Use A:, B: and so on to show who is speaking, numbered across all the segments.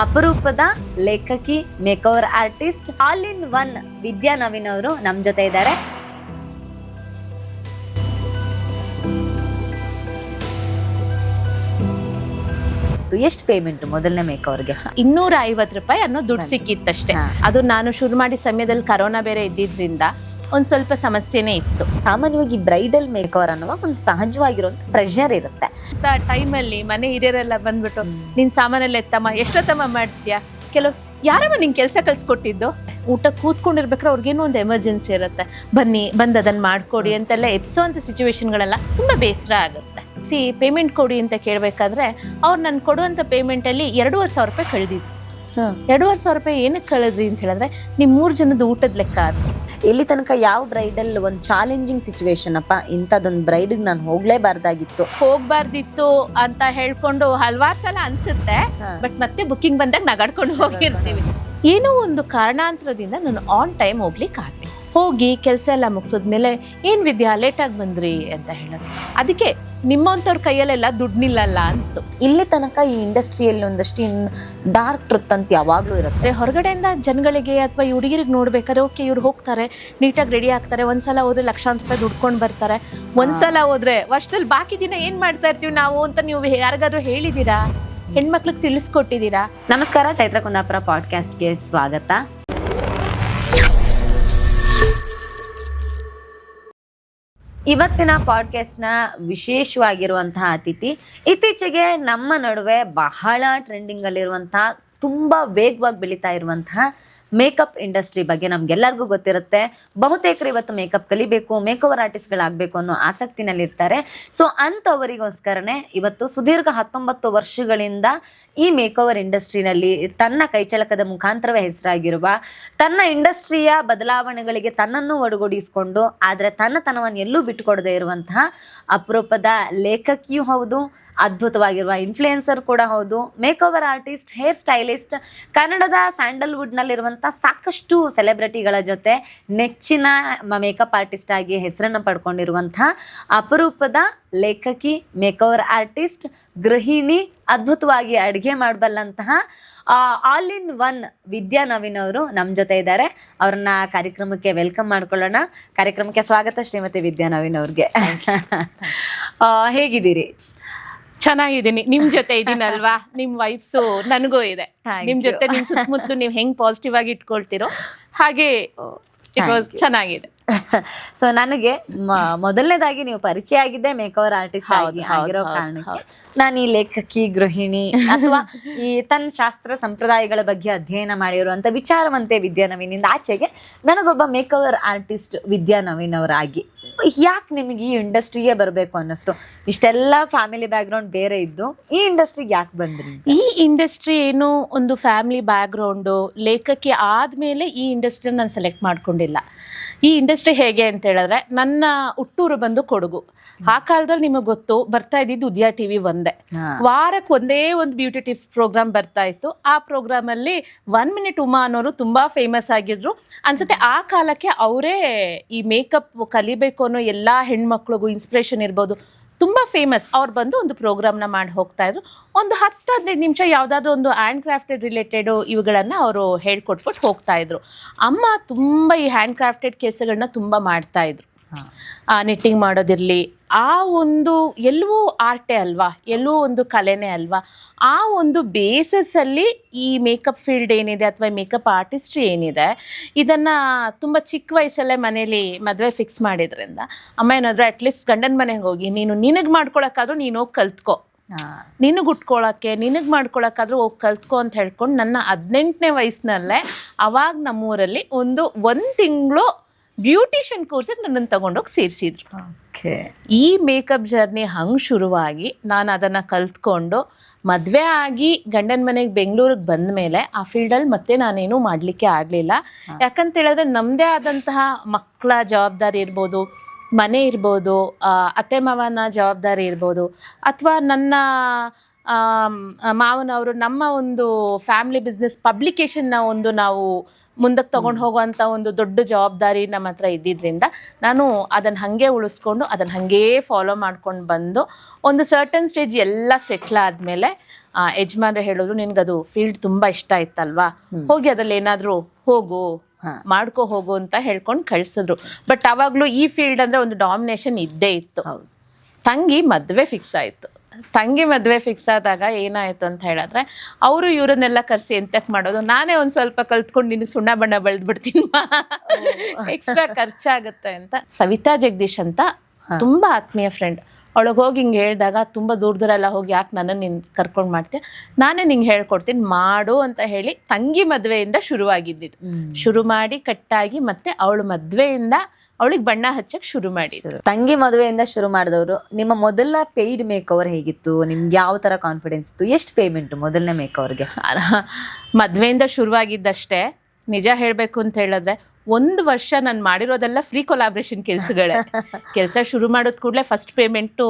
A: ಅಪರೂಪದ ಲೇಖಕಿ, ಮೇಕಓವರ್ artist, all in one ವಿದ್ಯಾ ನವೀನ್ ಅವರು ನಮ್ ಜೊತೆ ಇದ್ದಾರೆ. ಎಷ್ಟು ಪೇಮೆಂಟ್ ಮೊದಲನೇ ಮೇಕವ್ರಿಗೆ?
B: 250 ರೂಪಾಯಿ ಅನ್ನೋ ದುಡ್ಡು ಸಿಕ್ಕಿತ್ತಷ್ಟೇ. ಅದು ನಾನು ಶುರು ಮಾಡಿ ಸಮಯದಲ್ಲಿ ಕರೋನಾ ಬೇರೆ ಇದ್ದಿದ್ರಿಂದ ಒಂದ್ ಸ್ವಲ್ಪ ಸಮಸ್ಯೆನೇ ಇತ್ತು.
A: ಸಾಮಾನ್ಯವಾಗಿ ಬ್ರೈಡಲ್ ಮೇಕವರ್ ಅನ್ನುವ ಒಂದು ಸಹಜವಾಗಿರುವಂತ ಪ್ರೆಷರ್ ಇರುತ್ತೆ.
B: ಟೈಮಲ್ಲಿ ಮನೆ ಹಿರಿಯರೆಲ್ಲ ಬಂದ್ಬಿಟ್ಟು ನಿನ್ ಸಾಮಾನೆಲ್ಲ ಎತ್ತಮ್ಮ, ಎಷ್ಟೊತ್ತಮ್ಮ ಮಾಡ್ತೀಯಾ, ಕೆಲವು ಯಾರಮ್ಮ ನಿಂಗೆ ಕೆಲಸ ಕಲ್ಸ್ಕೊಟ್ಟಿದ್ದು, ಊಟ ಕೂತ್ಕೊಂಡಿರ್ಬೇಕಾದ್ರೆ ಅವ್ರಿಗೇನೋ ಒಂದು ಎಮರ್ಜೆನ್ಸಿ ಇರುತ್ತೆ, ಬಂದು ಅದನ್ನ ಮಾಡ್ಕೊಡಿ ಅಂತೆಲ್ಲ ಎಪ್ಸೋ ಅಂತ ಸಿಚುವೇಶನ್ಗಳೆಲ್ಲ ತುಂಬಾ ಬೇಸರ ಆಗುತ್ತೆ. ಪೇಮೆಂಟ್ ಕೊಡಿ ಅಂತ ಕೇಳ್ಬೇಕಾದ್ರೆ ಅವ್ರು ನನ್ ಕೊಡುವಂತ ಪೇಮೆಂಟ್ ಅಲ್ಲಿ 2,500 ರೂಪಾಯಿ ಕಳೆದಿದ್ರು. 2,500 ರೂಪಾಯಿ ಏನಕ್ಕೆ ಕಳೆದ್ರಿ ಅಂತ ಹೇಳಿದ್ರೆ ನಿಮ್ 3 ಜನದ ಊಟದ ಲೆಕ್ಕ ಅದು.
A: ಇಲ್ಲಿ ತನಕ ಯಾವ ಬ್ರೈಡಲ್ ಒಂದು ಚಾಲೆಂಜಿಂಗ್ ಸಿಚುವೇಶನ್ ಅಪ್ಪ, ಇಂಥದ್ದೊಂದು ಬ್ರೈಡ್ಗೆ ನಾನು ಹೋಗ್ಲೇಬಾರ್ದಿತ್ತು
B: ಅಂತ ಹೇಳ್ಕೊಂಡು ಹಲವಾರು ಸಲ ಅನ್ಸುತ್ತೆ. ಬಟ್ ಮತ್ತೆ ಬುಕ್ಕಿಂಗ್ ಬಂದಾಗ ನಗಾಡ್ಕೊಂಡು ಹೋಗಿರ್ತೀವಿ. ಏನೋ ಒಂದು ಕಾರಣಾಂತರದಿಂದ ನಾನು ಆನ್ ಟೈಮ್ ಹೋಗ್ಲಿಕ್ಕೆ ಆಗ್ಲಿ. ಹೋಗಿ ಕೆಲಸ ಎಲ್ಲ ಮುಗಿಸೋದ್ಮೇಲೆ ಏನ್ ವಿದ್ಯಾ ಲೇಟ್ ಆಗಿ ಬಂದ್ರಿ ಅಂತ ಹೇಳೋದು. ಅದಕ್ಕೆ ನಿಮ್ಮಂತವ್ರ ಕೈಯಲ್ಲೆಲ್ಲ ದುಡ್ಡು ನಿಲ್ಲಲ್ಲ ಅಂತ.
A: ಇಲ್ಲಿ ತನಕ ಈ ಇಂಡಸ್ಟ್ರಿಯಲ್ಲಿ ಒಂದಷ್ಟು ಡಾರ್ಕ್ ಟ್ರುತ್ ಅಂತ ಯಾವಾಗ್ಲೂ ಇರುತ್ತೆ.
B: ಹೊರಗಡೆಯಿಂದ ಜನಗಳಿಗೆ ಅಥವಾ ಈ ಹುಡುಗಿರಿಗೆ ನೋಡ್ಬೇಕಾದ್ರೆ ಓಕೆ ಇವ್ರು ಹೋಗ್ತಾರೆ, ನೀಟಾಗಿ ರೆಡಿ ಆಗ್ತಾರೆ, ಒಂದ್ಸಲ ಹೋದ್ರೆ ಲಕ್ಷಾಂತರ ರೂಪಾಯಿ ದುಡ್ಕೊಂಡು ಬರ್ತಾರೆ, ಒಂದ್ಸಲ ಹೋದ್ರೆ ವರ್ಷದಲ್ಲಿ ಬಾಕಿ ದಿನ ಏನ್ ಮಾಡ್ತಾ ಇರ್ತೀವಿ ನಾವು ಅಂತ ನೀವು ಯಾರಿಗಾದ್ರೂ ಹೇಳಿದೀರಾ? ಹೆಣ್ಮಕ್ಳಿಗೆ ತಿಳಿಸ್ಕೊಟ್ಟಿದ್ದೀರಾ?
A: ನಮಸ್ಕಾರ, ಚೈತ್ರ ಕುಂದಾಪುರ ಪಾಡ್ಕಾಸ್ಟ್ಗೆ ಸ್ವಾಗತ. ಇವತ್ತಿನ ಪಾಡ್ಕಾಸ್ಟ್ನ ವಿಶೇಷವಾಗಿರುವಂತಹ ಅತಿಥಿ ಇತ್ತೀಚೆಗೆ ನಮ್ಮ ನಡುವೆ ಬಹಳ ಟ್ರೆಂಡಿಂಗ್ ಅಲ್ಲಿರುವಂತಹ, ತುಂಬಾ ವೇಗವಾಗಿ ಬೆಳೀತಾ ಇರುವಂತಹ ಮೇಕಪ್ ಇಂಡಸ್ಟ್ರಿ ಬಗ್ಗೆ ನಮ್ಗೆಲ್ಲರಿಗೂ ಗೊತ್ತಿರುತ್ತೆ. ಬಹುತೇಕರು ಇವತ್ತು ಮೇಕಪ್ ಕಲಿಬೇಕು, ಮೇಕಓವರ್ ಆರ್ಟಿಸ್ಟ್ಗಳಾಗಬೇಕು ಅನ್ನೋ ಆಸಕ್ತಿನಲ್ಲಿರ್ತಾರೆ. ಸೊ ಅಂಥವರಿಗೋಸ್ಕರನೇ ಇವತ್ತು ಸುದೀರ್ಘ 19 ವರ್ಷಗಳಿಂದ ಈ ಮೇಕಓವರ್ ಇಂಡಸ್ಟ್ರಿನಲ್ಲಿ ತನ್ನ ಕೈಚಳಕದ ಮುಖಾಂತರವೇ ಹೆಸರಾಗಿರುವ, ತನ್ನ ಇಂಡಸ್ಟ್ರಿಯ ಬದಲಾವಣೆಗಳಿಗೆ ತನ್ನನ್ನು ಒಡಗೂಡಿಸಿಕೊಂಡು ಆದರೆ ತನ್ನತನವನ್ನು ಎಲ್ಲೂ ಬಿಟ್ಟುಕೊಡದೇ ಇರುವಂತಹ ಅಪರೂಪದ ಲೇಖಕಿಯೂ ಹೌದು, ಅದ್ಭುತವಾಗಿರುವ ಇನ್ಫ್ಲುಯೆನ್ಸರ್ ಕೂಡ ಹೌದು, ಮೇಕಓವರ್ ಆರ್ಟಿಸ್ಟ್, ಹೇರ್ ಸ್ಟೈಲಿಸ್ಟ್, ಕನ್ನಡದ ಸ್ಯಾಂಡಲ್ವುಡ್ನಲ್ಲಿರುವಂಥ ಸಾಕಷ್ಟು ಸೆಲೆಬ್ರಿಟಿಗಳ ಜೊತೆ ನೆಚ್ಚಿನ ಮೇಕಪ್ ಆರ್ಟಿಸ್ಟ್ ಆಗಿ ಹೆಸರನ್ನು ಪಡ್ಕೊಂಡಿರುವಂತಹ ಅಪರೂಪದ ಲೇಖಕಿ, ಮೇಕಓವರ್ ಆರ್ಟಿಸ್ಟ್, ಗೃಹಿಣಿ, ಅದ್ಭುತವಾಗಿ ಅಡುಗೆ ಮಾಡಬಲ್ಲಂತಹ ಆಲ್ ಇನ್ ಒನ್ ವಿದ್ಯಾ ನವೀನ್ ಅವರು ನಮ್ಮ ಜೊತೆ ಇದ್ದಾರೆ. ಅವ್ರನ್ನ ಕಾರ್ಯಕ್ರಮಕ್ಕೆ ವೆಲ್ಕಮ್ ಮಾಡ್ಕೊಳ್ಳೋಣ. ಕಾರ್ಯಕ್ರಮಕ್ಕೆ ಸ್ವಾಗತ ಶ್ರೀಮತಿ ವಿದ್ಯಾ ನವೀನ್ ಅವ್ರಿಗೆ. ಹೇಗಿದ್ದೀರಿ?
B: ಚೆನ್ನಾಗಿದ್ದೀನಿ, ನಿಮ್ ಜೊತೆ ಇದೀನಲ್ವಾ, ನಿಮ್ ವೈಬ್ಸು ನನಗೂ ಇದೆ. ನಿಮ್ ಜೊತೆ ನಿಮ್ ಸುತ್ತಮುತ್ತಲು ನೀವು ಹೆಂಗ್ ಪಾಸಿಟಿವ್ ಆಗಿ ಇಟ್ಕೊಳ್ತಿರೋ ಹಾಗೆ ಚೆನ್ನಾಗಿದೆ.
A: ಸೊ ನನಗೆ ಮೊದಲನೇದಾಗಿ ನೀವು ಪರಿಚಯ ಆಗಿದ್ದೆ ಮೇಕಓವರ್ ಆರ್ಟಿಸ್ಟ್ ಆಗಿರೋ ಕಾರಣಕ್ಕೆ ನಾನು ಈ ಲೇಖಕಿ, ಗೃಹಿಣಿ ಅಥವಾ ಈ ತನ್ನ ಶಾಸ್ತ್ರ ಸಂಪ್ರದಾಯಗಳ ಬಗ್ಗೆ ಅಧ್ಯಯನ ಮಾಡಿರುವಂತ ವಿಚಾರವಂತೆ ವಿದ್ಯಾ ನವೀನಿಂದ ಆಚೆಗೆ ನನಗೊಬ್ಬ ಮೇಕಓವರ್ ಆರ್ಟಿಸ್ಟ್ ವಿದ್ಯಾ ನವೀನ್ ಅವರಾಗಿ ಯಾಕೆ ನಿಮಗೆ ಈ ಇಂಡಸ್ಟ್ರಿಗೆ ಬರಬೇಕು ಅನ್ನಿಸ್ತು? ಇಷ್ಟೆಲ್ಲ ಫ್ಯಾಮಿಲಿ ಬ್ಯಾಕ್ಗ್ರೌಂಡ್ ಬೇರೆ ಇದ್ದು ಈ ಇಂಡಸ್ಟ್ರಿಗೆ ಯಾಕೆ ಬಂದ್ರಿ?
B: ಈ ಇಂಡಸ್ಟ್ರಿ ಏನು ಒಂದು ಫ್ಯಾಮಿಲಿ ಬ್ಯಾಕ್ಗ್ರೌಂಡು, ಲೇಖಕಿ ಆದ್ಮೇಲೆ ಈ ಇಂಡಸ್ಟ್ರಿ ನಾನು ಸೆಲೆಕ್ಟ್ ಮಾಡ್ಕೊಂಡಿಲ್ಲ. ಈ ಇಂಡಸ್ಟ್ರಿ ಹೇಗೆ ಅಂತ ಹೇಳಿದ್ರೆ, ನನ್ನ ಹುಟ್ಟೂರು ಬಂದು ಕೊಡಗು. ಆ ಕಾಲದಲ್ಲಿ ನಿಮಗೆ ಗೊತ್ತು, ಬರ್ತಾ ಇದ್ದಿದ್ದು ಉದಯ ಟಿವಿ ಒಂದೇ. ವಾರಕ್ಕೆ ಒಂದೇ ಒಂದು ಬ್ಯೂಟಿ ಟಿಪ್ಸ್ ಪ್ರೋಗ್ರಾಮ್ ಬರ್ತಾ ಇತ್ತು. ಆ ಪ್ರೋಗ್ರಾಮ್ ಅಲ್ಲಿ 1 ಮಿನಿಟ್ ಉಮಾ ಅನ್ನೋರು ತುಂಬಾ ಫೇಮಸ್ ಆಗಿದ್ರು ಅನ್ಸುತ್ತೆ. ಆ ಕಾಲಕ್ಕೆ ಅವರೇ ಈ ಮೇಕಪ್ ಕಲಿಬೇಕು ಅನ್ನೋ ಎಲ್ಲಾ ಹೆಣ್ಮಕ್ಳಿಗೂ ಇನ್ಸ್ಪಿರೇಷನ್ ಇರ್ಬೋದು, ತುಂಬಾ ಫೇಮಸ್. ಅವ್ರು ಬಂದು ಒಂದು ಪ್ರೋಗ್ರಾಮ್ನ ಮಾಡಿ ಹೋಗ್ತಾ ಇದ್ರು. ಒಂದು 10-15 ನಿಮಿಷ ಯಾವುದಾದ್ರೂ ಒಂದು ಹ್ಯಾಂಡ್ ಕ್ರಾಫ್ಟೆಡ್ ರಿಲೇಟೆಡ್ ಇವುಗಳನ್ನ ಅವರು ಹೇಳ್ಕೊಟ್ಬಿಟ್ಟು ಹೋಗ್ತಾ ಇದ್ರು. ಅಮ್ಮ ತುಂಬಾ ಈ ಹ್ಯಾಂಡ್ ಕ್ರಾಫ್ಟೆಡ್ ಕೆಲಸಗಳನ್ನ ತುಂಬಾ ಮಾಡ್ತಾ ಇದ್ರು. ನಿಟ್ಟಿಂಗ್ ಮಾಡೋದಿರ್ಲಿ, ಆ ಒಂದು ಎಲ್ಲವೂ ಆರ್ಟೇ ಅಲ್ವಾ, ಎಲ್ಲವೂ ಒಂದು ಕಲೆನೇ ಅಲ್ವಾ. ಆ ಒಂದು ಬೇಸಸ್ ಅಲ್ಲಿ ಈ ಮೇಕಪ್ ಫೀಲ್ಡ್ ಏನಿದೆ ಅಥವಾ ಮೇಕಪ್ ಆರ್ಟಿಸ್ಟ್ರಿ ಏನಿದೆ, ಇದನ್ನ ತುಂಬ ಚಿಕ್ಕ ವಯಸ್ಸಲ್ಲೇ ಮನೇಲಿ ಮದುವೆ ಫಿಕ್ಸ್ ಮಾಡಿದ್ರಿಂದ ಅಮ್ಮ ಏನಾದ್ರು ಅಟ್ಲೀಸ್ಟ್ ಗಂಡನ ಮನೆಗೆ ಹೋಗಿ ನಿನಗೆ ಮಾಡ್ಕೊಳಕ್ಕಾದ್ರೂ ನೀನು ಹೋಗಿ ಕಲ್ತ್ಕೊ, ನಿನಗೆ ಉಟ್ಕೊಳಕ್ಕೆ ನಿನಗೆ ಮಾಡ್ಕೊಳಕ್ಕಾದ್ರೂ ಹೋಗಿ ಕಲ್ತ್ಕೊ ಅಂತ ಹೇಳ್ಕೊಂಡು ನನ್ನ 18ನೇ ವಯಸ್ಸಿನಲ್ಲೇ ಅವಾಗ ನಮ್ಮೂರಲ್ಲಿ ಒಂದು ತಿಂಗಳು ಬ್ಯೂಟಿಷಿಯನ್ ಕೋರ್ಸಿಗೆ ನನ್ನನ್ನು ತಗೊಂಡೋಗಿ ಸೇರಿಸಿದ್ರು. ಈ ಮೇಕಪ್ ಜರ್ನಿ ಹಂಗೆ ಶುರುವಾಗಿ ನಾನು ಅದನ್ನು ಕಲ್ತ್ಕೊಂಡು ಮದುವೆ ಆಗಿ ಗಂಡನ ಮನೆಗೆ ಬೆಂಗಳೂರಿಗೆ ಬಂದ ಮೇಲೆ ಆ ಫೀಲ್ಡಲ್ಲಿ ಮತ್ತೆ ನಾನೇನು ಮಾಡಲಿಕ್ಕೆ ಆಗಲಿಲ್ಲ. ಯಾಕಂತ ಹೇಳಿದ್ರೆ ನಮ್ಮದೇ ಆದಂತಹ ಮಕ್ಕಳ ಜವಾಬ್ದಾರಿ ಇರ್ಬೋದು, ಮನೆ ಇರ್ಬೋದು, ಅತ್ತೆ ಮಾವನ ಜವಾಬ್ದಾರಿ ಇರ್ಬೋದು, ಅಥವಾ ನನ್ನ ಮಾವನವರು ನಮ್ಮ ಒಂದು ಫ್ಯಾಮಿಲಿ ಬಿಸ್ನೆಸ್ ಪಬ್ಲಿಕೇಶನ್ನ ಒಂದು ನಾವು ಮುಂದಕ್ಕೆ ತೊಗೊಂಡು ಹೋಗುವಂಥ ಒಂದು ದೊಡ್ಡ ಜವಾಬ್ದಾರಿ ನಮ್ಮ ಹತ್ರ ಇದ್ದಿದ್ದರಿಂದ ನಾನು ಅದನ್ನು ಹಾಗೆ ಉಳಿಸ್ಕೊಂಡು ಅದನ್ನು ಹಾಗೇ ಫಾಲೋ ಮಾಡ್ಕೊಂಡು ಬಂದು ಒಂದು ಸರ್ಟನ್ ಸ್ಟೇಜ್ ಎಲ್ಲ ಸೆಟ್ಲ್ ಆದಮೇಲೆ ಯಜಮಾನ್ರೆ ಹೇಳಿದ್ರು ನಿನ್ಗದು ಫೀಲ್ಡ್ ತುಂಬಾ ಇಷ್ಟ ಇತ್ತಲ್ವಾ, ಹೋಗಿ ಅದ್ರಲ್ಲಿ ಏನಾದ್ರು ಹೋಗು ಮಾಡ್ಕೋ ಹೋಗು ಅಂತ ಹೇಳ್ಕೊಂಡು ಕಳ್ಸಿದ್ರು. ಬಟ್ ಅವಾಗ್ಲೂ ಈ ಫೀಲ್ಡ್ ಅಂದ್ರೆ ಒಂದು ಡಾಮಿನೇಷನ್ ಇದ್ದೇ ಇತ್ತು. ತಂಗಿ ಮದ್ವೆ ಫಿಕ್ಸ್ ಆಯ್ತು. ತಂಗಿ ಮದ್ವೆ ಫಿಕ್ಸ್ ಆದಾಗ ಏನಾಯ್ತು ಅಂತ ಹೇಳಿದ್ರೆ, ಅವರು ಇವರನ್ನೆಲ್ಲ ಕರ್ಸಿ ಎಂತಕ್ ಮಾಡೋದು, ನಾನೇ ಒಂದ್ ಸ್ವಲ್ಪ ಕಲ್ತ್ಕೊಂಡು ನಿನಗೆ ಸುಣ್ಣ ಬಣ್ಣ ಬೆಳೆದ್ಬಿಡ್ತೀನಿ, ಎಕ್ಸ್ಟ್ರಾ ಖರ್ಚಾಗತ್ತೆ ಅಂತ. ಸವಿತಾ ಜಗದೀಶ್ ಅಂತ ತುಂಬಾ ಆತ್ಮೀಯ ಫ್ರೆಂಡ್, ಅವಳಿಗೆ ಹೋಗಿ ಹಿಂಗೆ ಹೇಳಿದಾಗ ತುಂಬ ದೂರ ಎಲ್ಲ ಹೋಗಿ ಯಾಕೆ ನನ್ನನ್ನು ನೀನು ಕರ್ಕೊಂಡು ಮಾಡ್ತೀಯ, ನಾನೇ ನಿಂಗೆ ಹೇಳ್ಕೊಡ್ತೀನಿ ಮಾಡು ಅಂತ ಹೇಳಿ ತಂಗಿ ಮದುವೆಯಿಂದ ಶುರುವಾಗಿದ್ದಿದ್ದು. ಶುರು ಮಾಡಿ ಕಟ್ಟಾಗಿ ಮತ್ತೆ ಅವಳು ಮದುವೆಯಿಂದ ಅವಳಿಗೆ ಬಣ್ಣ ಹಚ್ಚಕ್ಕೆ ಶುರು ಮಾಡಿದ್ರು.
A: ತಂಗಿ ಮದುವೆಯಿಂದ ಶುರು ಮಾಡಿದವರು. ನಿಮ್ಮ ಮೊದಲ ಪೇಯ್ಡ್ ಮೇಕ್ ಓವರ್ ಹೇಗಿತ್ತು? ನಿಮ್ಗೆ ಯಾವ ತರ ಕಾನ್ಫಿಡೆನ್ಸ್ ಇತ್ತು? ಎಷ್ಟು ಪೇಮೆಂಟ್ ಮೊದಲನೇ ಮೇಕ್ ಓವರ್ಗೆ?
B: ಮದುವೆಯಿಂದ ಶುರುವಾಗಿದ್ದಷ್ಟೇ. ನಿಜ ಹೇಳಬೇಕು ಅಂತ ಹೇಳಿದ್ರೆ 1 ವರ್ಷ ನಾನು ಮಾಡಿರೋದೆಲ್ಲ ಫ್ರೀ ಕೊಲಾಬ್ರೇಷನ್ ಕೆಲಸಗಳೇ. ಕೆಲಸ ಶುರು ಮಾಡೋದ್ ಕೂಡಲೇ ಫಸ್ಟ್ ಪೇಮೆಂಟು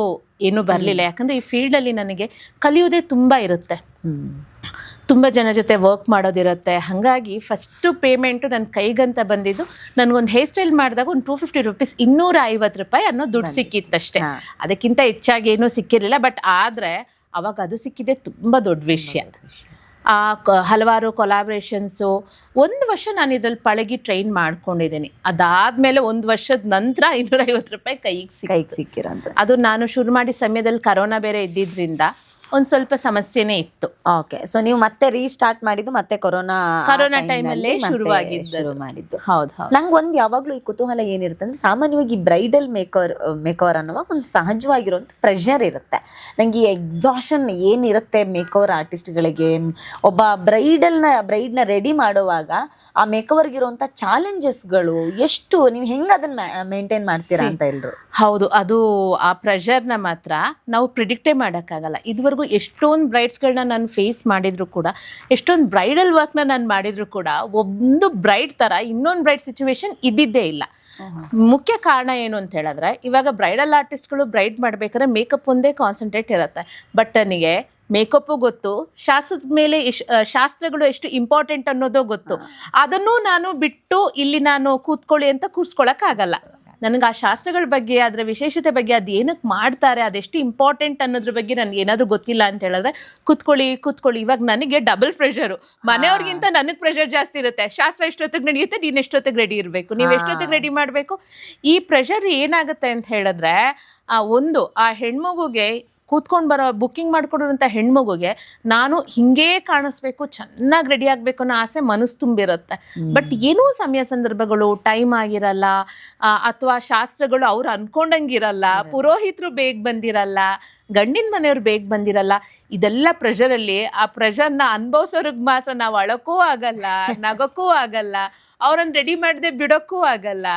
B: ಏನೂ ಬರಲಿಲ್ಲ. ಯಾಕಂದರೆ ಈ ಫೀಲ್ಡಲ್ಲಿ ನನಗೆ ಕಲಿಯೋದೇ ತುಂಬ ಇರುತ್ತೆ, ತುಂಬ ಜನ ಜೊತೆ ವರ್ಕ್ ಮಾಡೋದಿರುತ್ತೆ. ಹಾಗಾಗಿ ಫಸ್ಟು ಪೇಮೆಂಟು ನನ್ನ ಕೈಗಂತ ಬಂದಿದ್ದು, ನನಗೊಂದು ಹೇರ್ ಸ್ಟೈಲ್ ಮಾಡಿದಾಗ ಒಂದು 250 ರೂಪೀಸ್, 250 ರೂಪಾಯಿ ಅನ್ನೋ ದುಡ್ಡು ಸಿಕ್ಕಿತ್ತಷ್ಟೇ. ಅದಕ್ಕಿಂತ ಹೆಚ್ಚಾಗಿ ಏನೂ ಸಿಕ್ಕಿರಲಿಲ್ಲ. ಬಟ್ ಆದರೆ ಅವಾಗ ಅದು ಸಿಕ್ಕಿದೆ ತುಂಬ ದೊಡ್ಡ ವಿಷಯ. ಹಲವಾರು ಕೊಲಾಬ್ರೇಷನ್ಸು 1 ವರ್ಷ ನಾನು ಇದ್ರಲ್ಲಿ ಪಳಗಿ ಟ್ರೈನ್ ಮಾಡ್ಕೊಂಡಿದ್ದೀನಿ. ಅದಾದಮೇಲೆ 1 ವರ್ಷದ ನಂತರ 250 ರೂಪಾಯಿ ಕೈಗೆ
A: ಸಿಕ್ಕಿರೋದು.
B: ಅದು ನಾನು ಶುರು ಮಾಡಿ ಸಮಯದಲ್ಲಿ ಕರೋನಾ ಬೇರೆ ಇದ್ದಿದ್ದರಿಂದ ಒಂದು ಸ್ವಲ್ಪ ಸಮಸ್ಯೆನೇ ಇತ್ತು.
A: ಓಕೆ, ಸೊ ನೀವು ಮತ್ತೆ ರೀಸ್ಟಾರ್ಟ್ ಮಾಡಿದ್ದು ಮತ್ತೆ ಕೊರೋನಾ
B: ಟೈಮಲ್ಲೇ ಶುರು
A: ಮಾಡಿದ್ದು.
B: ಹೌದು.
A: ನಂಗೆ ಒಂದು ಯಾವಾಗಲೂ ಈ ಕುತೂಹಲ ಏನಿರುತ್ತೆ ಅಂದ್ರೆ, ಸಾಮಾನ್ಯವಾಗಿ ಬ್ರೈಡಲ್ ಮೇಕವರ್ ಅನ್ನುವಾಗ ಒಂದು ಸಹಜವಾಗಿರುವಂಥ ಪ್ರೆಷರ್ ಇರುತ್ತೆ. ನಂಗೆ ಈ ಎಕ್ಸಾಷನ್ ಏನಿರುತ್ತೆ ಮೇಕವರ್ ಆರ್ಟಿಸ್ಟ್ಗಳಿಗೆ, ಒಬ್ಬ ಬ್ರೈಡ್ನ ರೆಡಿ ಮಾಡುವಾಗ ಆ ಮೇಕವರ್ಗಿರುವಂಥ ಚಾಲೆಂಜಸ್ಗಳು ಎಷ್ಟು, ನೀವು ಹೆಂಗೆ ಅದನ್ನ ಮೇಂಟೈನ್ ಮಾಡ್ತೀರಾ ಅಂತ ಎಲ್ರು?
B: ಹೌದು, ಅದು ಆ ಪ್ರೆಷರ್ನ ಮಾತ್ರ ನಾವು ಪ್ರಿಡಿಕ್ಟೇ ಮಾಡೋಕ್ಕಾಗಲ್ಲ. ಇದುವರೆಗೂ ಎಷ್ಟೊಂದು ಬ್ರೈಡ್ಸ್ಗಳನ್ನ ನಾನು ಫೇಸ್ ಮಾಡಿದ್ರು ಕೂಡ, ಎಷ್ಟೊಂದು ಬ್ರೈಡಲ್ ವರ್ಕ್ನ ನಾನು ಮಾಡಿದ್ರು ಕೂಡ, ಒಂದು ಬ್ರೈಡ್ ಥರ ಇನ್ನೊಂದು ಬ್ರೈಡ್ ಸಿಚುವೇಶನ್ ಇದ್ದಿದ್ದೇ ಇಲ್ಲ. ಮುಖ್ಯ ಕಾರಣ ಏನು ಅಂತ ಹೇಳಿದ್ರೆ, ಇವಾಗ ಬ್ರೈಡಲ್ ಆರ್ಟಿಸ್ಟ್ಗಳು ಬ್ರೈಡ್ ಮಾಡ್ಬೇಕಾದ್ರೆ ಮೇಕಪ್ ಒಂದೇ ಕಾನ್ಸಂಟ್ರೇಟ್ ಇರುತ್ತೆ. ಬಟ್ ನನಗೆ ಮೇಕಪ್ಪು ಗೊತ್ತು, ಶಾಸ್ತ್ರಗಳು ಎಷ್ಟು ಇಂಪಾರ್ಟೆಂಟ್ ಅನ್ನೋದು ಗೊತ್ತು. ಅದನ್ನು ನಾನು ಬಿಟ್ಟು ಇಲ್ಲಿ ನಾನು ಕೂತ್ಕೊಳ್ಳಿ ಅಂತ ಕೂರ್ಸ್ಕೊಳಕ್ಕಾಗಲ್ಲ. ನನಗೆ ಆ ಶಾಸ್ತ್ರಗಳ ಬಗ್ಗೆ, ಅದರ ವಿಶೇಷತೆ ಬಗ್ಗೆ, ಅದು ಏನಕ್ಕೆ ಮಾಡ್ತಾರೆ, ಅದೆಷ್ಟು ಇಂಪಾರ್ಟೆಂಟ್ ಅನ್ನೋದ್ರ ಬಗ್ಗೆ ನನಗೆ ಏನಾದರೂ ಗೊತ್ತಿಲ್ಲ ಅಂತ ಹೇಳಿದ್ರೆ ಕೂತ್ಕೊಳ್ಳಿ. ಇವಾಗ ನನಗೆ ಡಬಲ್ ಪ್ರೆಷರು. ಮನೆಯವ್ರಿಗಿಂತ ನನಗೆ ಪ್ರೆಷರ್ ಜಾಸ್ತಿ ಇರುತ್ತೆ. ಶಾಸ್ತ್ರ ಎಷ್ಟೊತ್ತಿಗೆ ನಡೆಯುತ್ತೆ, ನೀನು ಎಷ್ಟೊತ್ತಿಗೆ ರೆಡಿ ಇರಬೇಕು, ನೀವು ಎಷ್ಟೊತ್ತಿಗೆ ರೆಡಿ ಮಾಡಬೇಕು. ಈ ಪ್ರೆಷರ್ ಏನಾಗುತ್ತೆ ಅಂತ ಹೇಳಿದ್ರೆ, ಆ ಹೆಣ್ಮಗುಗೆ ಕೂತ್ಕೊಂಡು ಬುಕ್ಕಿಂಗ್ ಮಾಡ್ಕೊಂಡಿರೋಂಥ ಹೆಣ್ಮಗುಗೆ ನಾನು ಹಿಂಗೇ ಕಾಣಿಸ್ಬೇಕು, ಚೆನ್ನಾಗಿ ರೆಡಿ ಆಗಬೇಕು ಅನ್ನೋ ಆಸೆ ಮನಸ್ಸು ತುಂಬಿರುತ್ತೆ. ಬಟ್ ಏನೂ ಸಮಯ ಸಂದರ್ಭಗಳು ಟೈಮ್ ಆಗಿರಲ್ಲ, ಅಥವಾ ಶಾಸ್ತ್ರಗಳು ಅವ್ರು ಅನ್ಕೊಂಡಂಗಿರಲ್ಲ, ಪುರೋಹಿತರು ಬೇಗ ಬಂದಿರಲ್ಲ, ಗಂಡಿನ ಮನೆಯವ್ರು ಬೇಗ ಬಂದಿರಲ್ಲ. ಇದೆಲ್ಲ ಪ್ರೆಷರಲ್ಲಿ, ಆ ಪ್ರೆಷರ್ನ ಅನುಭವಿಸೋರಿಗೆ ಮಾತ್ರ ನಾವು ಅಳಕ್ಕೂ ಆಗಲ್ಲ, ನಗೋಕ್ಕೂ ಆಗಲ್ಲ, ಅವ್ರನ್ನ ರೆಡಿ ಮಾಡದೆ ಬಿಡೋಕ್ಕೂ ಆಗಲ್ಲ.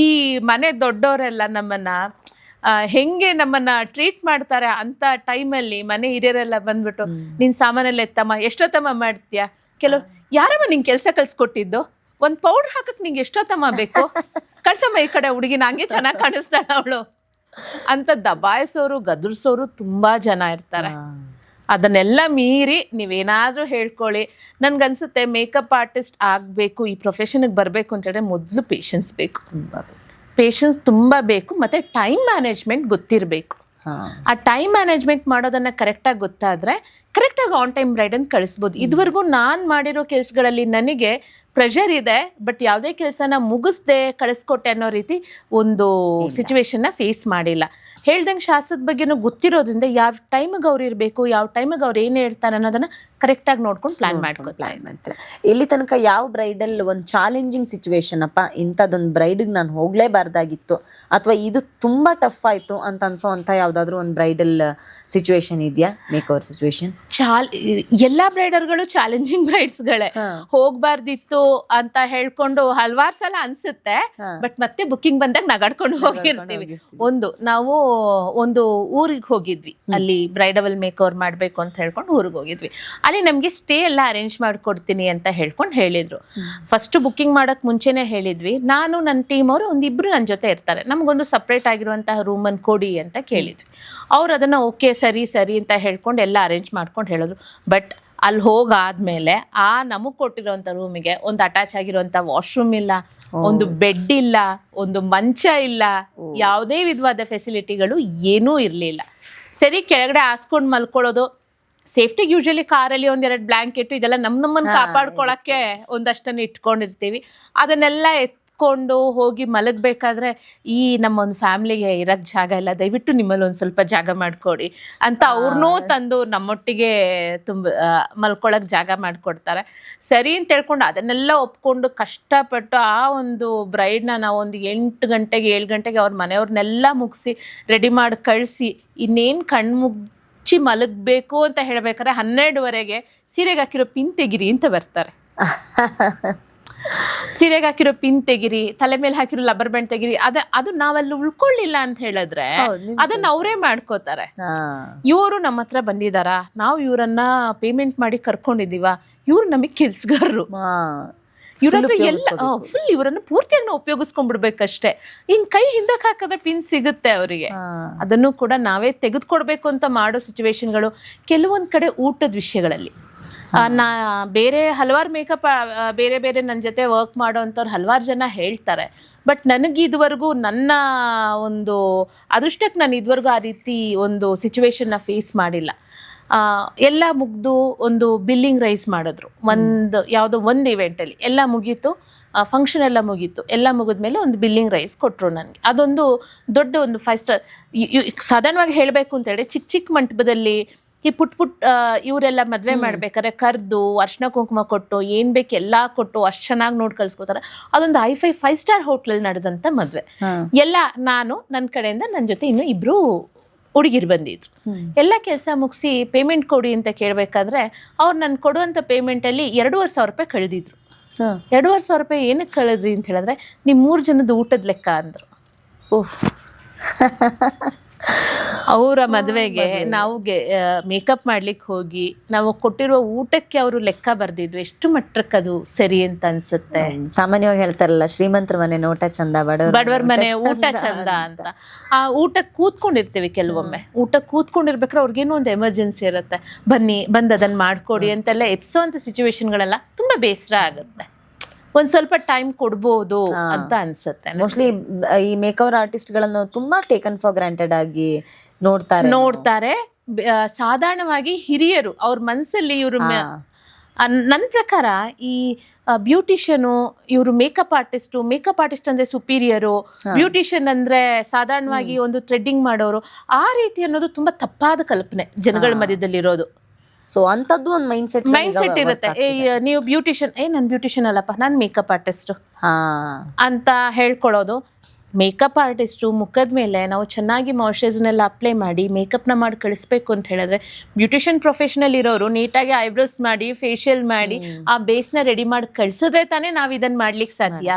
B: ಈ ಮನೆ ದೊಡ್ಡವರೆಲ್ಲ ಹೆಂಗೆ ನಮ್ಮನ್ನ ಟ್ರೀಟ್ ಮಾಡ್ತಾರೆ ಅಂತ ಟೈಮಲ್ಲಿ ಮನೆ ಹಿರಿಯರೆಲ್ಲ ಬಂದ್ಬಿಟ್ಟು, ನಿನ್ ಸಾಮಾನೆಲ್ಲ ಎತ್ತಮ್ಮ, ಎಷ್ಟೊತ್ತಮ್ಮ ಮಾಡ್ತೀಯಾ? ಕೆಲವ್ರು, ಯಾರಮ್ಮ ನಿಂಗೆ ಕೆಲಸ ಕಲ್ಸ್ಕೊಟ್ಟಿದ್ದು? ಒಂದು ಪೌಡರ್ ಹಾಕಕ್ ನಿಂಗೆ ಎಷ್ಟೊತ್ತಮ್ಮ ಬೇಕು? ಕಳ್ಸಮ್ಮ ಈ ಕಡೆ, ಹುಡುಗಿನ ಹಂಗೆ ಚೆನ್ನಾಗಿ ಕಾಣಿಸ್ತಾಳ ಅವಳು ಅಂತ ದಬಾಯಿಸೋರು, ಗದರ್ಸೋರು ತುಂಬಾ ಜನ ಇರ್ತಾರೆ. ಅದನ್ನೆಲ್ಲ ಮೀರಿ ನೀವೇನಾದ್ರೂ ಹೇಳ್ಕೊಳ್ಳಿ. ನನ್ಗನ್ಸುತ್ತೆ ಮೇಕಪ್ ಆರ್ಟಿಸ್ಟ್ ಆಗಬೇಕು, ಈ ಪ್ರೊಫೆಷನ್ಗೆ ಬರಬೇಕು ಅಂತ ಹೇಳಿದ್ರೆ ಮೊದಲು ಪೇಷನ್ಸ್ ತುಂಬ ಬೇಕು, ಮತ್ತು ಟೈಮ್ ಮ್ಯಾನೇಜ್ಮೆಂಟ್ ಗೊತ್ತಿರಬೇಕು. ಆ ಟೈಮ್ ಮ್ಯಾನೇಜ್ಮೆಂಟ್ ಮಾಡೋದನ್ನು ಕರೆಕ್ಟಾಗಿ ಗೊತ್ತಾದರೆ ಕರೆಕ್ಟಾಗಿ ಆನ್ ಟೈಮ್ ಬ್ರೈಡನ್ನು ಕಳಿಸ್ಬೋದು. ಇದುವರೆಗೂ ನಾನು ಮಾಡಿರೋ ಕೆಲಸಗಳಲ್ಲಿ ನನಗೆ ಪ್ರೆಷರ್ ಇದೆ, ಬಟ್ ಯಾವುದೇ ಕೆಲಸನ ಮುಗಿಸ್ದೆ ಕಳಿಸ್ಕೊಟ್ಟೆ ಅನ್ನೋ ರೀತಿ ಒಂದು ಸಿಚುವೇಶನ್ನ ಫೇಸ್ ಮಾಡಿಲ್ಲ. ಹೇಳ್ದಂಗೆ ಶಾಸ್ತ್ರದ ಬಗ್ಗೆನೂ ಗೊತ್ತಿರೋದ್ರಿಂದ ಯಾವ ಟೈಮಿಗೆ ಅವ್ರು ಇರಬೇಕು, ಯಾವ ಟೈಮಿಗೆ ಅವ್ರು ಏನು ಹೇಳ್ತಾರೆ ಅನ್ನೋದನ್ನು ಕರೆಕ್ಟಾಗಿ ನೋಡ್ಕೊಂಡು ಪ್ಲಾನ್ ಮಾಡ್ತಾರೆ.
A: ಇಲ್ಲಿ ತನಕ ಯಾವ ಬ್ರೈಡಲ್ ಒಂದು ಚಾಲೆಂಜಿಂಗ್ ಸಿಚುವೇಶನ್, ಅಪ್ಪ ಇಂಥದ್ದೊಂದು ಬ್ರೈಡಿಗೆ ನಾನು ಹೋಗಲೇಬಾರ್ದಾಗಿತ್ತು, ಅಥವಾ ಇದು ತುಂಬ ಟಫ್ ಆಯಿತು ಅಂತ ಅನ್ಸೋ ಯಾವುದಾದ್ರೂ ಒಂದು ಬ್ರೈಡಲ್ ಸಿಚುವೇಶನ್ ಇದೆಯಾ? ಮೇಕ್ ಓವರ್ ಸಿಚುವೇಶನ್
B: ಎಲ್ಲ ಬ್ರೈಡರ್ಗಳು ಚಾಲೆಂಜಿಂಗ್ ಬ್ರೈಡ್ಸ್ಗಳೇ. ಹೋಗ್ಬಾರ್ದಿತ್ತು ಅಂತ ಹೇಳ್ಕೊಂಡು ಹಲವಾರು ಸಲ ಅನ್ಸುತ್ತೆ, ಬಟ್ ಮತ್ತೆ ಬುಕ್ಕಿಂಗ್ ಬಂದಾಗ ನಗಾಡ್ಕೊಂಡು ಹೋಗಿರ್ತೀವಿ. ನಾವು ಒಂದು ಊರಿಗೆ ಹೋಗಿದ್ವಿ, ಅಲ್ಲಿ ಬ್ರೈಡಲ್ ಮೇಕ್ ಓವರ್ ಮಾಡ್ಬೇಕು ಅಂತ ಹೇಳ್ಕೊಂಡು ಊರಿಗೆ ಹೋಗಿದ್ವಿ. ಅಲ್ಲಿ ನಮ್ಗೆ ಸ್ಟೇ ಎಲ್ಲ ಅರೇಂಜ್ ಮಾಡ್ಕೊಡ್ತೀನಿ ಅಂತ ಹೇಳ್ಕೊಂಡು ಹೇಳಿದ್ರು. ಫಸ್ಟ್ ಬುಕ್ಕಿಂಗ್ ಮಾಡಕ್ ಮುಂಚೆನೆ ಹೇಳಿದ್ವಿ, ನಾನು ನನ್ನ ಟೀಮ್ ಅವರು ಒಂದಿಬ್ರು ನನ್ನ ಜೊತೆ ಇರ್ತಾರೆ, ನಮಗೊಂದು ಸಪ್ರೇಟ್ ಆಗಿರುವಂತಹ ರೂಮನ್ನು ಕೊಡಿ ಅಂತ ಕೇಳಿದ್ವಿ. ಅವ್ರು ಅದನ್ನ ಓಕೆ ಸರಿ ಅಂತ ಹೇಳ್ಕೊಂಡು ಎಲ್ಲ ಅರೇಂಜ್ ಮಾಡ್ಕೊಂಡು ಹೇಳಿದ್ರು. ಬಟ್ ಅಲ್ಲಿ ಹೋಗಾದ್ಮೇಲೆ ನಮಗೆ ಕೊಟ್ಟಿರೋಂಥ ರೂಮಿಗೆ ಒಂದು ಅಟ್ಯಾಚ್ ಆಗಿರುವಂಥ ವಾಶ್ರೂಮ್ ಇಲ್ಲ, ಒಂದು ಬೆಡ್ ಇಲ್ಲ, ಒಂದು ಮಂಚ ಇಲ್ಲ, ಯಾವುದೇ ವಿಧವಾದ ಫೆಸಿಲಿಟಿಗಳು ಏನೂ ಇರಲಿಲ್ಲ. ಸರಿ ಕೆಳಗಡೆ ಹಾಸ್ಕೊಂಡು ಮಲ್ಕೊಳ್ಳೋದು, ಸೇಫ್ಟಿಗೆ ಯೂಶಲಿ ಕಾರಲ್ಲಿ ಒಂದೆರಡು ಬ್ಲಾಂಕೆಟ್ ಇದೆಲ್ಲ ನಮ್ಮನ್ನ ಕಾಪಾಡ್ಕೊಳಕ್ಕೆ ಒಂದಷ್ಟನ್ನು ಇಟ್ಕೊಂಡಿರ್ತೀವಿ. ಅದನ್ನೆಲ್ಲ ಎತ್ಕೊಂಡು ಹೋಗಿ ಮಲಗಬೇಕಾದ್ರೆ ಈ ನಮ್ಮ ಒಂದು ಫ್ಯಾಮಿಲಿಗೆ ಇರಕ್ಕೆ ಜಾಗ ಇಲ್ಲ, ದಯವಿಟ್ಟು ನಿಮ್ಮಲ್ಲಿ ಒಂದು ಸ್ವಲ್ಪ ಜಾಗ ಮಾಡಿಕೊಡಿ ಅಂತ ಅವ್ರನ್ನೂ ತಂದು ನಮ್ಮೊಟ್ಟಿಗೆ ಮಲ್ಕೊಳಕ್ಕೆ ಜಾಗ ಮಾಡಿಕೊಡ್ತಾರೆ. ಸರಿ ಅಂತ ಹೇಳ್ಕೊಂಡು ಅದನ್ನೆಲ್ಲ ಒಪ್ಕೊಂಡು ಕಷ್ಟಪಟ್ಟು ಆ ಒಂದು ಬ್ರೈಡ್ನ ನಾವು ಒಂದು 8 ಗಂಟೆಗೆ 7 ಗಂಟೆಗೆ ಅವ್ರ ಮನೆಯವ್ರನ್ನೆಲ್ಲ ಮುಗಿಸಿ ರೆಡಿ ಮಾಡಿ ಕಳಿಸಿ ಇನ್ನೇನು ಕಣ್ಮುಚ್ಚಿ ಮಲಗಬೇಕು ಅಂತ ಹೇಳ್ಬೇಕಾದ್ರೆ 12ವರೆಗೆ ಸೀರೆಗೆ ಹಾಕಿರೋ ಪಿನ್ ತೆಗಿರಿ ಅಂತ ಬರ್ತಾರೆ. ಸೀರೆಗೆ ಹಾಕಿರೋ ಪಿನ್ ತೆಗಿರಿ, ತಲೆ ಮೇಲೆ ಹಾಕಿರೋ ಲಬ್ಬರ್ ಬ್ಯಾಂಡ್ ತೆಗಿರಿ. ಅದು ನಾವಲ್ಲಿ ಉಳ್ಕೊಳ್ಳಿಲ್ಲ ಅಂತ ಹೇಳಿದ್ರೆ ಅದನ್ನ ಅವರೇ ಮಾಡ್ಕೋತಾರೆ. ಇವರು ನಮ್ಮ ಹತ್ರ ಬಂದಿದಾರ, ನಾವು ಇವರನ್ನ ಪೇಮೆಂಟ್ ಮಾಡಿ ಕರ್ಕೊಂಡಿದೀವ, ಇವ್ರು ನಮಗ್ ಕೆಲ್ಸಗಾರರು, ಇವ್ರ ಹತ್ರ ಎಲ್ಲ ಫುಲ್ ಇವರನ್ನ ಪೂರ್ತಿಯಾಗಿ ನಾವು ಉಪಯೋಗಿಸ್ಕೊಂಡ್ಬಿಡ್ಬೇಕಷ್ಟೇ. ಹಿಂಗ್ ಕೈ ಹಿಂದಕ್ಕೆ ಹಾಕಿದ್ರೆ ಪಿನ್ ಸಿಗುತ್ತೆ ಅವರಿಗೆ. ಅದನ್ನು ಕೂಡ ನಾವೇ ತೆಗೆದುಕೊಡ್ಬೇಕು ಅಂತ ಮಾಡೋ ಸಿಚುವೇಶನ್ಗಳು ಕೆಲವೊಂದ್ ಕಡೆ ಊಟದ ವಿಷಯಗಳಲ್ಲಿ. ನಾ ಬೇರೆ ಹಲವಾರು ಮೇಕಪ್ ಬೇರೆ ಬೇರೆ ನನ್ನ ಜೊತೆ ವರ್ಕ್ ಮಾಡೋ ಅಂಥವ್ರು ಹಲವಾರು ಜನ ಹೇಳ್ತಾರೆ. ಬಟ್ ನನಗೆ ಇದುವರೆಗೂ ನನ್ನ ಒಂದು ಅದೃಷ್ಟಕ್ಕೆ ನಾನು ಇದುವರೆಗೂ ಆ ರೀತಿ ಒಂದು ಸಿಚುವೇಶನ್ನ ಫೇಸ್ ಮಾಡಿಲ್ಲ. ಎಲ್ಲ ಮುಗ್ದು ಒಂದು ಬಿಲ್ಲಿಂಗ್ ರೈಸ್ ಮಾಡಿದ್ರು ಯಾವುದೋ ಒಂದು ಇವೆಂಟಲ್ಲಿ. ಎಲ್ಲ ಮುಗೀತು, ಫಂಕ್ಷನ್ ಎಲ್ಲ ಮುಗೀತು. ಎಲ್ಲ ಮುಗಿದ್ಮೇಲೆ ಒಂದು ಬಿಲ್ಲಿಂಗ್ ರೈಸ್ ಕೊಟ್ಟರು ನನಗೆ. ಅದೊಂದು ದೊಡ್ಡ ಒಂದು 5 ಸ್ಟಾರ್. ಸಾಧಾರಣವಾಗಿ ಹೇಳಬೇಕು ಅಂತೇಳಿ ಚಿಕ್ಕ ಚಿಕ್ಕ ಮಂಟಪದಲ್ಲಿ ಈ ಪುಟ್ ಇವರೆಲ್ಲ ಮದುವೆ ಮಾಡ್ಬೇಕಾದ್ರೆ ಕರೆದು ಅರ್ಶಿನ ಕುಂಕುಮ ಕೊಟ್ಟು ಏನು ಬೇಕು ಎಲ್ಲ ಕೊಟ್ಟು ಅಷ್ಟು ಚೆನ್ನಾಗಿ ನೋಡಿ ಕಳ್ಸ್ಕೊತಾರೆ. ಅದೊಂದು ಹೈ-ಫೈ 5 ಸ್ಟಾರ್ ಹೋಟ್ಲಲ್ಲಿ ನಡೆದಂಥ ಮದುವೆ. ಎಲ್ಲ ನಾನು ನನ್ನ ಕಡೆಯಿಂದ ನನ್ನ ಜೊತೆ ಇನ್ನೂ 2 ಹುಡುಗಿರು ಬಂದಿದ್ರು. ಎಲ್ಲ ಕೆಲಸ ಮುಗಿಸಿ ಪೇಮೆಂಟ್ ಕೊಡಿ ಅಂತ ಕೇಳಬೇಕಾದ್ರೆ ಅವ್ರು ನಾನು ಕೊಡುವಂಥ ಪೇಮೆಂಟಲ್ಲಿ 2,500 ರೂಪಾಯಿ ಕಳೆದಿದ್ರು. 2,500 ರೂಪಾಯಿ ಏನಕ್ಕೆ ಕಳೆದ್ರಿ ಅಂತ ಹೇಳಿದ್ರೆ ನಿಮ್ಮ 3 ಜನದ ಊಟದ ಲೆಕ್ಕ ಅಂದರು. ಅವರ ಮದುವೆಗೆ ನಾವು ಮೇಕಪ್ ಮಾಡ್ಲಿಕ್ಕೆ ಹೋಗಿ ನಾವು ಕೊಟ್ಟಿರುವ ಊಟಕ್ಕೆ ಅವರು ಲೆಕ್ಕ ಬರ್ದಿದ್ವು. ಎಷ್ಟು ಮಟ್ಟಕ್ಕೆ ಅದು ಸರಿ ಅಂತ ಅನ್ಸುತ್ತೆ.
A: ಸಾಮಾನ್ಯವಾಗಿ ಹೇಳ್ತಾರಲ್ಲ, ಶ್ರೀಮಂತರ ಮನೆ ನೋಟ ಚಂದ,
B: ಬಡವರ ಮನೆ ಊಟ ಚಂದ ಅಂತ. ಆ ಊಟಕ್ಕೆ ಕೂತ್ಕೊಂಡಿರ್ತೀವಿ ಕೆಲವೊಮ್ಮೆ. ಊಟಕ್ಕೆ ಕೂತ್ಕೊಂಡಿರ್ಬೇಕಾದ್ರೆ ಅವ್ರಿಗೇನೋ ಒಂದು ಎಮರ್ಜೆನ್ಸಿ ಇರುತ್ತೆ, ಬಂದು ಅದನ್ನ ಮಾಡ್ಕೊಡಿ ಅಂತೆಲ್ಲ ಎಪ್ಸೋಂಥ ಸಿಚುವೇಶನ್ಗಳೆಲ್ಲ ತುಂಬಾ ಬೇಸರ ಆಗುತ್ತೆ. ಒಂದ್ ಸ್ವಲ್ಪ ಟೈಮ್ ಕೊಡ್ಬೋದು ಅಂತ ಅನ್ಸುತ್ತೆ.
A: ಮೋಸ್ಟ್ಲಿ ಈ ಮೇಕವರ್ ಆರ್ಟಿಸ್ಟ್ ಗಳನ್ನು ತುಂಬಾ ಟೇಕನ್ ಫಾರ್ ಗ್ರಾಂಟೆಡ್ ಆಗಿ ನೋಡ್ತಾರೆ.
B: ಸಾಧಾರಣವಾಗಿ ಹಿರಿಯರು ಅವ್ರ ಮನಸ್ಸಲ್ಲಿ ಇವರು ನನ್ನ ಪ್ರಕಾರ ಈ ಬ್ಯೂಟಿಷಿಯನು ಇವರು ಮೇಕಪ್ ಆರ್ಟಿಸ್ಟ್ ಅಂದ್ರೆ ಸುಪೀರಿಯರು, ಬ್ಯೂಟಿಷಿಯನ್ ಅಂದ್ರೆ ಸಾಧಾರಣವಾಗಿ ಒಂದು ಥ್ರೆಡ್ಡಿಂಗ್ ಮಾಡೋರು, ಆ ರೀತಿ ಅನ್ನೋದು ತುಂಬಾ ತಪ್ಪಾದ ಕಲ್ಪನೆ ಜನಗಳ ಮಧ್ಯದಲ್ಲಿರೋದು.
A: ಸೊ ಅಂತದ್ದು ಒಂದು ಮೈಂಡ್ ಸೆಟ್
B: ಇರುತ್ತೆ. ನೀವು ಬ್ಯೂಟಿಷಿಯನ್, ನಾನು ಬ್ಯೂಟಿಷಿಯನ್ ಅಲ್ಲಪ್ಪ, ನಾನು ಮೇಕಪ್ ಆರ್ಟಿಸ್ಟು ಅಂತ ಹೇಳ್ಕೊಳ್ಳೋದು. ಮೇಕಪ್ ಆರ್ಟಿಸ್ಟು ಮುಖದ ಮೇಲೆ ನಾವು ಚೆನ್ನಾಗಿ ಮಾಯ್ಶ್ಚರೈಸರ್ನೆಲ್ಲ ಅಪ್ಲೈ ಮಾಡಿ ಮೇಕಪ್ನ ಮಾಡಿ ಕಳಿಸ್ಬೇಕು ಅಂತ ಹೇಳಿದ್ರೆ, ಬ್ಯೂಟಿಷಿಯನ್ ಪ್ರೊಫೆಷನಲ್ ಇರೋರು ನೀಟಾಗಿ ಐಬ್ರೋಸ್ ಮಾಡಿ ಫೇಶಿಯಲ್ ಮಾಡಿ ಆ ಬೇಸ್ನ ರೆಡಿ ಮಾಡಿ ಕಳಿಸಿದ್ರೆ ತಾನೇ ನಾವು ಇದನ್ನ ಮಾಡ್ಲಿಕ್ಕೆ ಸಾಧ್ಯ.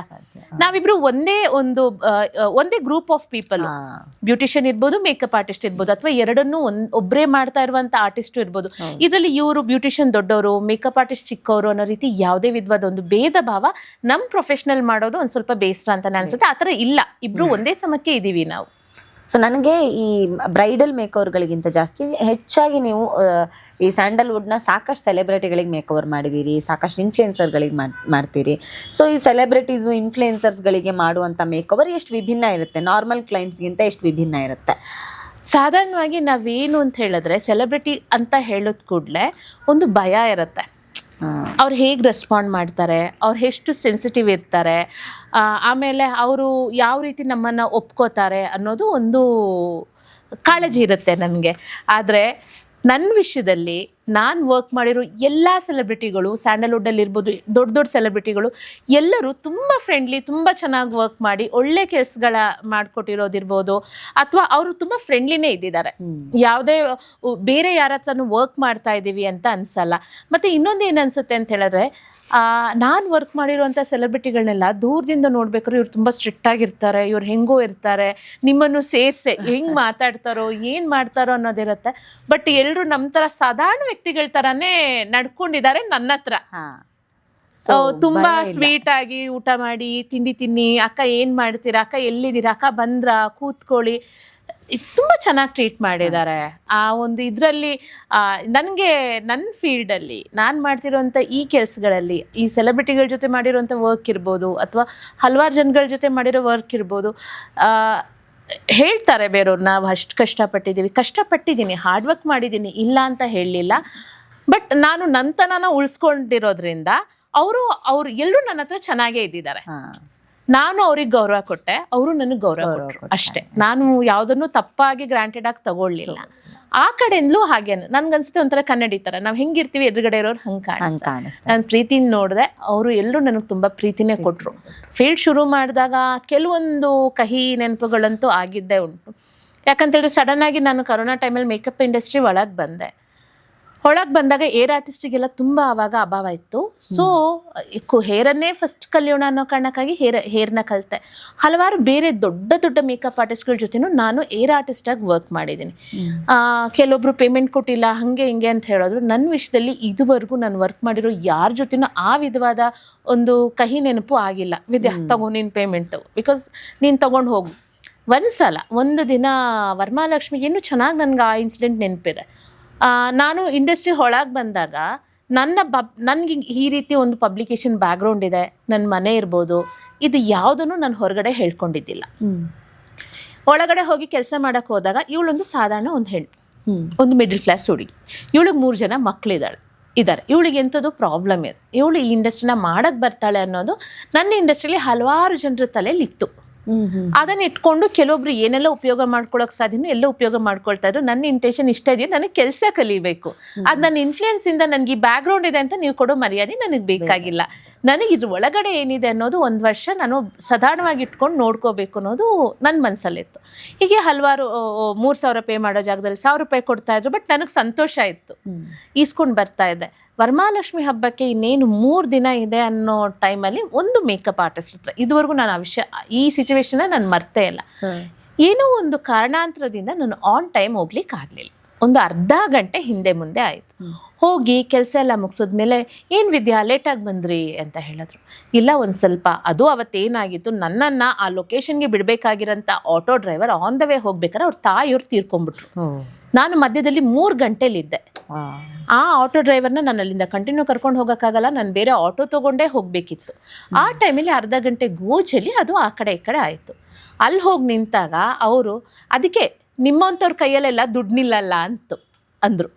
B: ನಾವಿಬ್ರು ಒಂದೇ ಗ್ರೂಪ್ ಆಫ್ ಪೀಪಲ್, ಬ್ಯೂಟಿಷಿಯನ್ ಇರ್ಬೋದು, ಮೇಕಪ್ ಆರ್ಟಿಸ್ಟ್ ಇರ್ಬೋದು, ಅಥವಾ ಎರಡನ್ನೂ ಒಬ್ಬರೇ ಮಾಡ್ತಾ ಇರುವಂತ ಆರ್ಟಿಸ್ಟ್ ಇರ್ಬೋದು. ಇದರಲ್ಲಿ ಇವರು ಬ್ಯೂಟಿಷಿಯನ್ ದೊಡ್ಡವರು, ಮೇಕಪ್ ಆರ್ಟಿಸ್ಟ್ ಚಿಕ್ಕವರು ಅನ್ನೋ ರೀತಿ ಯಾವುದೇ ವಿಧವಾದ ಒಂದು ಭೇದ ಭಾವ ನಮ್ ಪ್ರೊಫೆಷನಲ್ ಮಾಡೋದು ಒಂದ್ ಸ್ವಲ್ಪ ಬೇಸರ ಅಂತ ಅನ್ಸುತ್ತೆ. ಆತರ ಇಲ್ಲ, ಇಬ್ರು ಒಂದೇ ಸಮಕ್ಕೆ ಇದೀವಿ ನಾವು.
A: ಸೊ ನನಗೆ ಈ ಬ್ರೈಡಲ್ ಮೇಕವರ್ಗಳಿಗಿಂತ ಜಾಸ್ತಿ ಹೆಚ್ಚಾಗಿ ನೀವು ಈ ಸ್ಯಾಂಡಲ್ವುಡ್ನ ಸಾಕಷ್ಟು ಸೆಲೆಬ್ರಿಟಿಗಳಿಗೆ ಮೇಕವರ್ ಮಾಡಿದ್ದೀರಿ, ಸಾಕಷ್ಟು ಇನ್ಫ್ಲುಯೆನ್ಸರ್ಗಳಿಗೆ ಮಾಡ್ತೀರಿ. ಸೊ ಈ ಸೆಲೆಬ್ರಿಟೀಸು ಇನ್ಫ್ಲುಯೆನ್ಸರ್ಸ್ಗಳಿಗೆ ಮಾಡುವಂಥ ಮೇಕವರ್ ಎಷ್ಟು ವಿಭಿನ್ನ ಇರುತ್ತೆ, ನಾರ್ಮಲ್ ಕ್ಲೈಂಟ್ಸ್ಗಿಂತ ಎಷ್ಟು ವಿಭಿನ್ನ ಇರುತ್ತೆ?
B: ಸಾಧಾರಣವಾಗಿ ನಾವೇನು ಅಂತ ಹೇಳಿದ್ರೆ, ಸೆಲೆಬ್ರಿಟಿ ಅಂತ ಹೇಳೋದ್ ಕೂಡಲೇ ಒಂದು ಭಯ ಇರುತ್ತೆ. ಅವ್ರು ಹೇಗೆ ರೆಸ್ಪಾಂಡ್ ಮಾಡ್ತಾರೆ, ಅವ್ರು ಎಷ್ಟು ಸೆನ್ಸಿಟಿವ್ ಇರ್ತಾರೆ, ಆಮೇಲೆ ಅವರು ಯಾವ ರೀತಿ ನಮ್ಮನ್ನು ಒಪ್ಕೋತಾರೆ ಅನ್ನೋದು ಒಂದು ಕಾಳಜಿ ಇರುತ್ತೆ ನನಗೆ. ಆದರೆ ನನ್ನ ವಿಷಯದಲ್ಲಿ ನಾನು ವರ್ಕ್ ಮಾಡಿರೋ ಎಲ್ಲ ಸೆಲೆಬ್ರಿಟಿಗಳು, ಸ್ಯಾಂಡಲ್ವುಡ್ಡಲ್ಲಿ ಇರ್ಬೋದು, ದೊಡ್ಡ ದೊಡ್ಡ ಸೆಲೆಬ್ರಿಟಿಗಳು ಎಲ್ಲರೂ ತುಂಬ ಫ್ರೆಂಡ್ಲಿ, ತುಂಬ ಚೆನ್ನಾಗಿ ವರ್ಕ್ ಮಾಡಿ ಒಳ್ಳೆ ಕೆಲಸಗಳ ಮಾಡಿಕೊಟ್ಟಿರೋದಿರ್ಬೋದು, ಅಥವಾ ಅವರು ತುಂಬ ಫ್ರೆಂಡ್ಲಿನೇ ಇದ್ದಿದ್ದಾರೆ. ಯಾವುದೇ ಬೇರೆ ಯಾರ ಹತ್ರನೂ ವರ್ಕ್ ಮಾಡ್ತಾ ಇದ್ದೀವಿ ಅಂತ ಅನಿಸಲ್ಲ. ಮತ್ತು ಇನ್ನೊಂದು ಏನು ಅನಿಸುತ್ತೆ ಅಂತ ಹೇಳಿದ್ರೆ, ನಾನು ವರ್ಕ್ ಮಾಡಿರೋಂಥ ಸೆಲೆಬ್ರಿಟಿಗಳನ್ನೆಲ್ಲ ದೂರದಿಂದ ನೋಡ್ಬೇಕಾದ್ರೆ ಇವ್ರು ತುಂಬ ಸ್ಟ್ರಿಕ್ಟ್ ಆಗಿರ್ತಾರೆ, ಇವ್ರು ಹೆಂಗೋ ಇರ್ತಾರೆ, ನಿಮ್ಮನ್ನು ಸೇರಿಸೆ ಹೆಂಗೆ ಮಾತಾಡ್ತಾರೋ ಏನು ಮಾಡ್ತಾರೋ ಅನ್ನೋದಿರುತ್ತೆ. ಬಟ್ ಎಲ್ಲರೂ ನಮ್ಮ ಥರ ಸಾಧಾರಣ ವ್ಯಕ್ತಿಗಳ ಥರನೇ ನಡ್ಕೊಂಡಿದ್ದಾರೆ ನನ್ನ ಹತ್ರ. ತುಂಬಾ ಸ್ವೀಟ್ ಆಗಿ ಊಟ ಮಾಡಿ, ತಿಂಡಿ ತಿನ್ನಿ, ಅಕ್ಕ ಏನು ಮಾಡ್ತೀರಾ, ಅಕ್ಕ ಎಲ್ಲಿದ್ದೀರಾ, ಅಕ್ಕ ಬಂದ್ರಾ, ಕೂತ್ಕೊಳ್ಳಿ, ತುಂಬ ಚೆನ್ನಾಗಿ ಟ್ರೀಟ್ ಮಾಡಿದ್ದಾರೆ. ಆ ಒಂದು ಇದರಲ್ಲಿ ನನಗೆ ನನ್ನ ಫೀಲ್ಡಲ್ಲಿ ನಾನು ಮಾಡ್ತಿರೋಂಥ ಈ ಕೆಲಸಗಳಲ್ಲಿ ಈ ಸೆಲೆಬ್ರಿಟಿಗಳ ಜೊತೆ ಮಾಡಿರೋಂಥ ವರ್ಕ್ ಇರ್ಬೋದು, ಅಥವಾ ಹಲವಾರು ಜನಗಳ ಜೊತೆ ಮಾಡಿರೋ ವರ್ಕ್ ಇರ್ಬೋದು, ಹೇಳ್ತಾರೆ ಬೇರೆಯವ್ರು, ನಾವು ಅಷ್ಟು ಕಷ್ಟಪಟ್ಟಿದ್ದೀನಿ, ಹಾರ್ಡ್ ವರ್ಕ್ ಮಾಡಿದ್ದೀನಿ, ಇಲ್ಲ ಅಂತ ಹೇಳಲಿಲ್ಲ. ಬಟ್ ನಾನು ನಂತನನ ಉಳಿಸ್ಕೊಂಡಿರೋದ್ರಿಂದ ಅವ್ರು ಎಲ್ಲರೂ ನನ್ನ ಹತ್ರ ಚೆನ್ನಾಗೇ ಇದ್ದಿದ್ದಾರೆ. ನಾನು ಅವ್ರಿಗೆ ಗೌರವ ಕೊಟ್ಟೆ, ಅವರು ನನಗೆ ಗೌರವ ಕೊಟ್ಟರು ಅಷ್ಟೇ. ನಾನು ಯಾವುದನ್ನು ತಪ್ಪಾಗಿ ಗ್ರಾಂಟೆಡ್ ಆಗಿ ತಗೊಳ್ಳಿಲ್ಲ. ಆ ಕಡೆಯಿಂದಲೂ ಹಾಗೆ ನನ್ಗನ್ಸುತ್ತೆ ಒಂಥರ ಕನ್ನಡಿ ಥರ ನಾವು ಹೆಂಗಿರ್ತೀವಿ ಎದುರುಗಡೆ ಇರೋರು ಹಂಗೆ ಕಾಣಿಸ್ತಾರೆ. ನಾನು ಪ್ರೀತಿನ ನೋಡಿದೆ, ಅವರು ಎಲ್ಲರೂ ನನಗೆ ತುಂಬ ಪ್ರೀತಿನೇ ಕೊಟ್ಟರು. ಫೀಲ್ಡ್ ಶುರು ಮಾಡಿದಾಗ ಕೆಲವೊಂದು ಕಹಿ ನೆನಪುಗಳಂತೂ ಆಗಿದ್ದೇ ಉಂಟು. ಯಾಕಂತೇಳಿದ್ರೆ ಸಡನ್ನಾಗಿ ನಾನು ಕರೋನಾ ಟೈಮಲ್ಲಿ ಮೇಕಪ್ ಇಂಡಸ್ಟ್ರಿ ಒಳಗೆ ಬಂದಾಗ ಏರ್ ಆರ್ಟಿಸ್ಟಿಗೆಲ್ಲ ತುಂಬ ಆವಾಗ ಅಭಾವ ಇತ್ತು. ಸೊ ಹೇರನ್ನೇ ಫಸ್ಟ್ ಕಲಿಯೋಣ ಅನ್ನೋ ಕಾರಣಕ್ಕಾಗಿ ಹೇರ್ನ ಕಲಿತೆ. ಹಲವಾರು ಬೇರೆ ದೊಡ್ಡ ಮೇಕಪ್ ಆರ್ಟಿಸ್ಟ್ಗಳ ಜೊತೆನೂ ನಾನು ಏರ್ ಆರ್ಟಿಸ್ಟಾಗಿ ವರ್ಕ್ ಮಾಡಿದ್ದೀನಿ. ಕೆಲವೊಬ್ರು ಪೇಮೆಂಟ್ ಕೊಟ್ಟಿಲ್ಲ ಹಾಗೆ ಹಿಂಗೆ ಅಂತ ಹೇಳಿದ್ರು. ನನ್ನ ವಿಷಯದಲ್ಲಿ ಇದುವರೆಗೂ ನಾನು ವರ್ಕ್ ಮಾಡಿರೋ ಯಾರ ಜೊತೆನೂ ಆ ವಿಧವಾದ ಒಂದು ಕಹಿ ನೆನಪು ಆಗಿಲ್ಲ. ವಿದ್ಯಾ ತಗೋ ನೀನು ಪೇಮೆಂಟು, ಬಿಕಾಸ್ ನೀನು ತಗೊಂಡು ಹೋಗು. ಒಂದು ದಿನ ವರಮಹಾಲಕ್ಷ್ಮಿಗೆ ಇನ್ನೂ ಚೆನ್ನಾಗಿ ನನಗೆ ಆ ಇನ್ಸಿಡೆಂಟ್ ನೆನಪಿದೆ. ನಾನು ಇಂಡಸ್ಟ್ರಿ ಒಳಗೆ ಬಂದಾಗ ನನಗೆ ಈ ರೀತಿ ಒಂದು ಪಬ್ಲಿಕೇಶನ್ ಬ್ಯಾಕ್ಗ್ರೌಂಡ್ ಇದೆ, ನನ್ನ ಮನೆ ಇರ್ಬೋದು, ಇದು ಯಾವುದನ್ನು ನಾನು ಹೊರಗಡೆ ಹೇಳ್ಕೊಂಡಿದ್ದಿಲ್ಲ. ಒಳಗಡೆ ಹೋಗಿ ಕೆಲಸ ಮಾಡೋಕ್ಕೆ ಹೋದಾಗ ಇವಳೊಂದು ಸಾಧಾರಣ ಒಂದು ಹೆಣ್ಣು, ಒಂದು ಮಿಡಲ್ ಕ್ಲಾಸ್ ಹುಡುಗಿ, ಇವಳಿಗೆ 3 ಜನ ಮಕ್ಕಳಿದ್ದಾರೆ. ಇವಳಿಗೆ ಎಂಥದ್ದು ಪ್ರಾಬ್ಲಮ್ ಇದೆ, ಇವಳು ಈ ಇಂಡಸ್ಟ್ರಿನ ಮಾಡೋಕ್ಕೆ ಬರ್ತಾಳೆ ಅನ್ನೋದು ನನ್ನ ಇಂಡಸ್ಟ್ರಿಯಲ್ಲಿ ಹಲವಾರು ಜನರ ತಲೆಯಲ್ಲಿ ಇತ್ತು. ಅದನ್ನ ಇಟ್ಕೊಂಡು ಕೆಲವೊಬ್ರು ಏನೆಲ್ಲ ಉಪಯೋಗ ಮಾಡ್ಕೊಳಕ್ ಸಾಧ್ಯನೋ ಎಲ್ಲ ಉಪಯೋಗ ಮಾಡ್ಕೊಳ್ತಾ ಇದ್ರು. ನನ್ನ ಇಂಟೆನ್ಷನ್ ಇಷ್ಟ ಇದೆಯಾ, ನನಗೆ ಕೆಲಸ ಕಲಿಬೇಕು, ಅದು ನನ್ನ ಇನ್ಫ್ಲೂಯೆನ್ಸ್ ಇಂದ ನನಗೆ ಈ ಬ್ಯಾಕ್ ಗ್ರೌಂಡ್ ಇದೆ ಅಂತ ನೀವು ಕೊಡೋ ಮರ್ಯಾದೆ ನನಗೆ ಬೇಕಾಗಿಲ್ಲ. ನನಗೆ ಇದ್ರ ಒಳಗಡೆ ಏನಿದೆ ಅನ್ನೋದು 1 ವರ್ಷ ನಾನು ಸಾಧಾರಣವಾಗಿ ಇಟ್ಕೊಂಡು ನೋಡ್ಕೋಬೇಕು ಅನ್ನೋದು ನನ್ನ ಮನಸ್ಸಲ್ಲಿತ್ತು. ಹೀಗೆ ಹಲವಾರು 3,000 ಪೇ ಮಾಡೋ ಜಾಗದಲ್ಲಿ 1,000 ರೂಪಾಯಿ ಕೊಡ್ತಾ ಇದ್ರು. ಬಟ್ ನನಗೆ ಸಂತೋಷ ಇತ್ತು, ಈಸ್ಕೊಂಡು ಬರ್ತಾ ಇದ್ದೆ. ವರಮಹಾಲಕ್ಷ್ಮಿ ಹಬ್ಬಕ್ಕೆ ಇನ್ನೇನು 3 ದಿನ ಇದೆ ಅನ್ನೋ ಟೈಮಲ್ಲಿ ಒಂದು ಮೇಕಪ್ ಆರ್ಟಿಸ್ಟ್ ಹತ್ರ ಇದುವರೆಗೂ ನಾನು ಈ ಸಿಚುವೇಶನ್ ನಾನು ಮರ್ತೇ ಇಲ್ಲ. ಏನೋ ಒಂದು ಕಾರಣಾಂತರದಿಂದ ನಾನು ಆನ್ ಟೈಮ್ ಹೋಗ್ಲಿಕ್ಕೆ ಆಗಲಿಲ್ಲ. ಒಂದು ಅರ್ಧ ಗಂಟೆ ಹಿಂದೆ ಮುಂದೆ ಆಯಿತು. ಹೋಗಿ ಕೆಲಸ ಎಲ್ಲ ಮುಗಿಸಿದ್ಮೇಲೆ ಏನು ವಿದ್ಯಾ ಲೇಟಾಗಿ ಬಂದ್ರಿ ಅಂತ ಹೇಳಿದ್ರು. ಇಲ್ಲ ಒಂದು ಸ್ವಲ್ಪ ಅದು ಅವತ್ತೇನಾಗಿತ್ತು, ನನ್ನನ್ನು ಆ ಲೊಕೇಶನ್ಗೆ ಬಿಡಬೇಕಾಗಿರೋಂಥ auto driver on the way ಹೋಗ್ಬೇಕಾದ್ರೆ ಅವ್ರ ತಾಯಿಯವ್ರು ತೀರ್ಕೊಂಡ್ಬಿಟ್ರು. ನಾನು ಮಧ್ಯದಲ್ಲಿ 3 ಗಂಟೆಲಿದ್ದೆ. ಆ ಆಟೋ ಡ್ರೈವರ್ನ ನಾನು ಅಲ್ಲಿಂದ ಕಂಟಿನ್ಯೂ ಕರ್ಕೊಂಡು ಹೋಗೋಕ್ಕಾಗಲ್ಲ, ನಾನು ಬೇರೆ ಆಟೋ ತೊಗೊಂಡೇ ಹೋಗಬೇಕಿತ್ತು. ಆ ಟೈಮಲ್ಲಿ ಅರ್ಧ ಗಂಟೆ ಗೋಚಲ್ಲಿ ಅದು ಆ ಕಡೆ ಈ ಕಡೆ ಆಯಿತು. ಅಲ್ಲಿ ಹೋಗಿ ನಿಂತಾಗ ಅವರು ಅದಕ್ಕೆ ನಿಮ್ಮಂಥವ್ರ ಕೈಯಲ್ಲೆಲ್ಲ ದುಡ್ಡು ನಿಲ್ಲಲ್ಲ ಅಂದರು.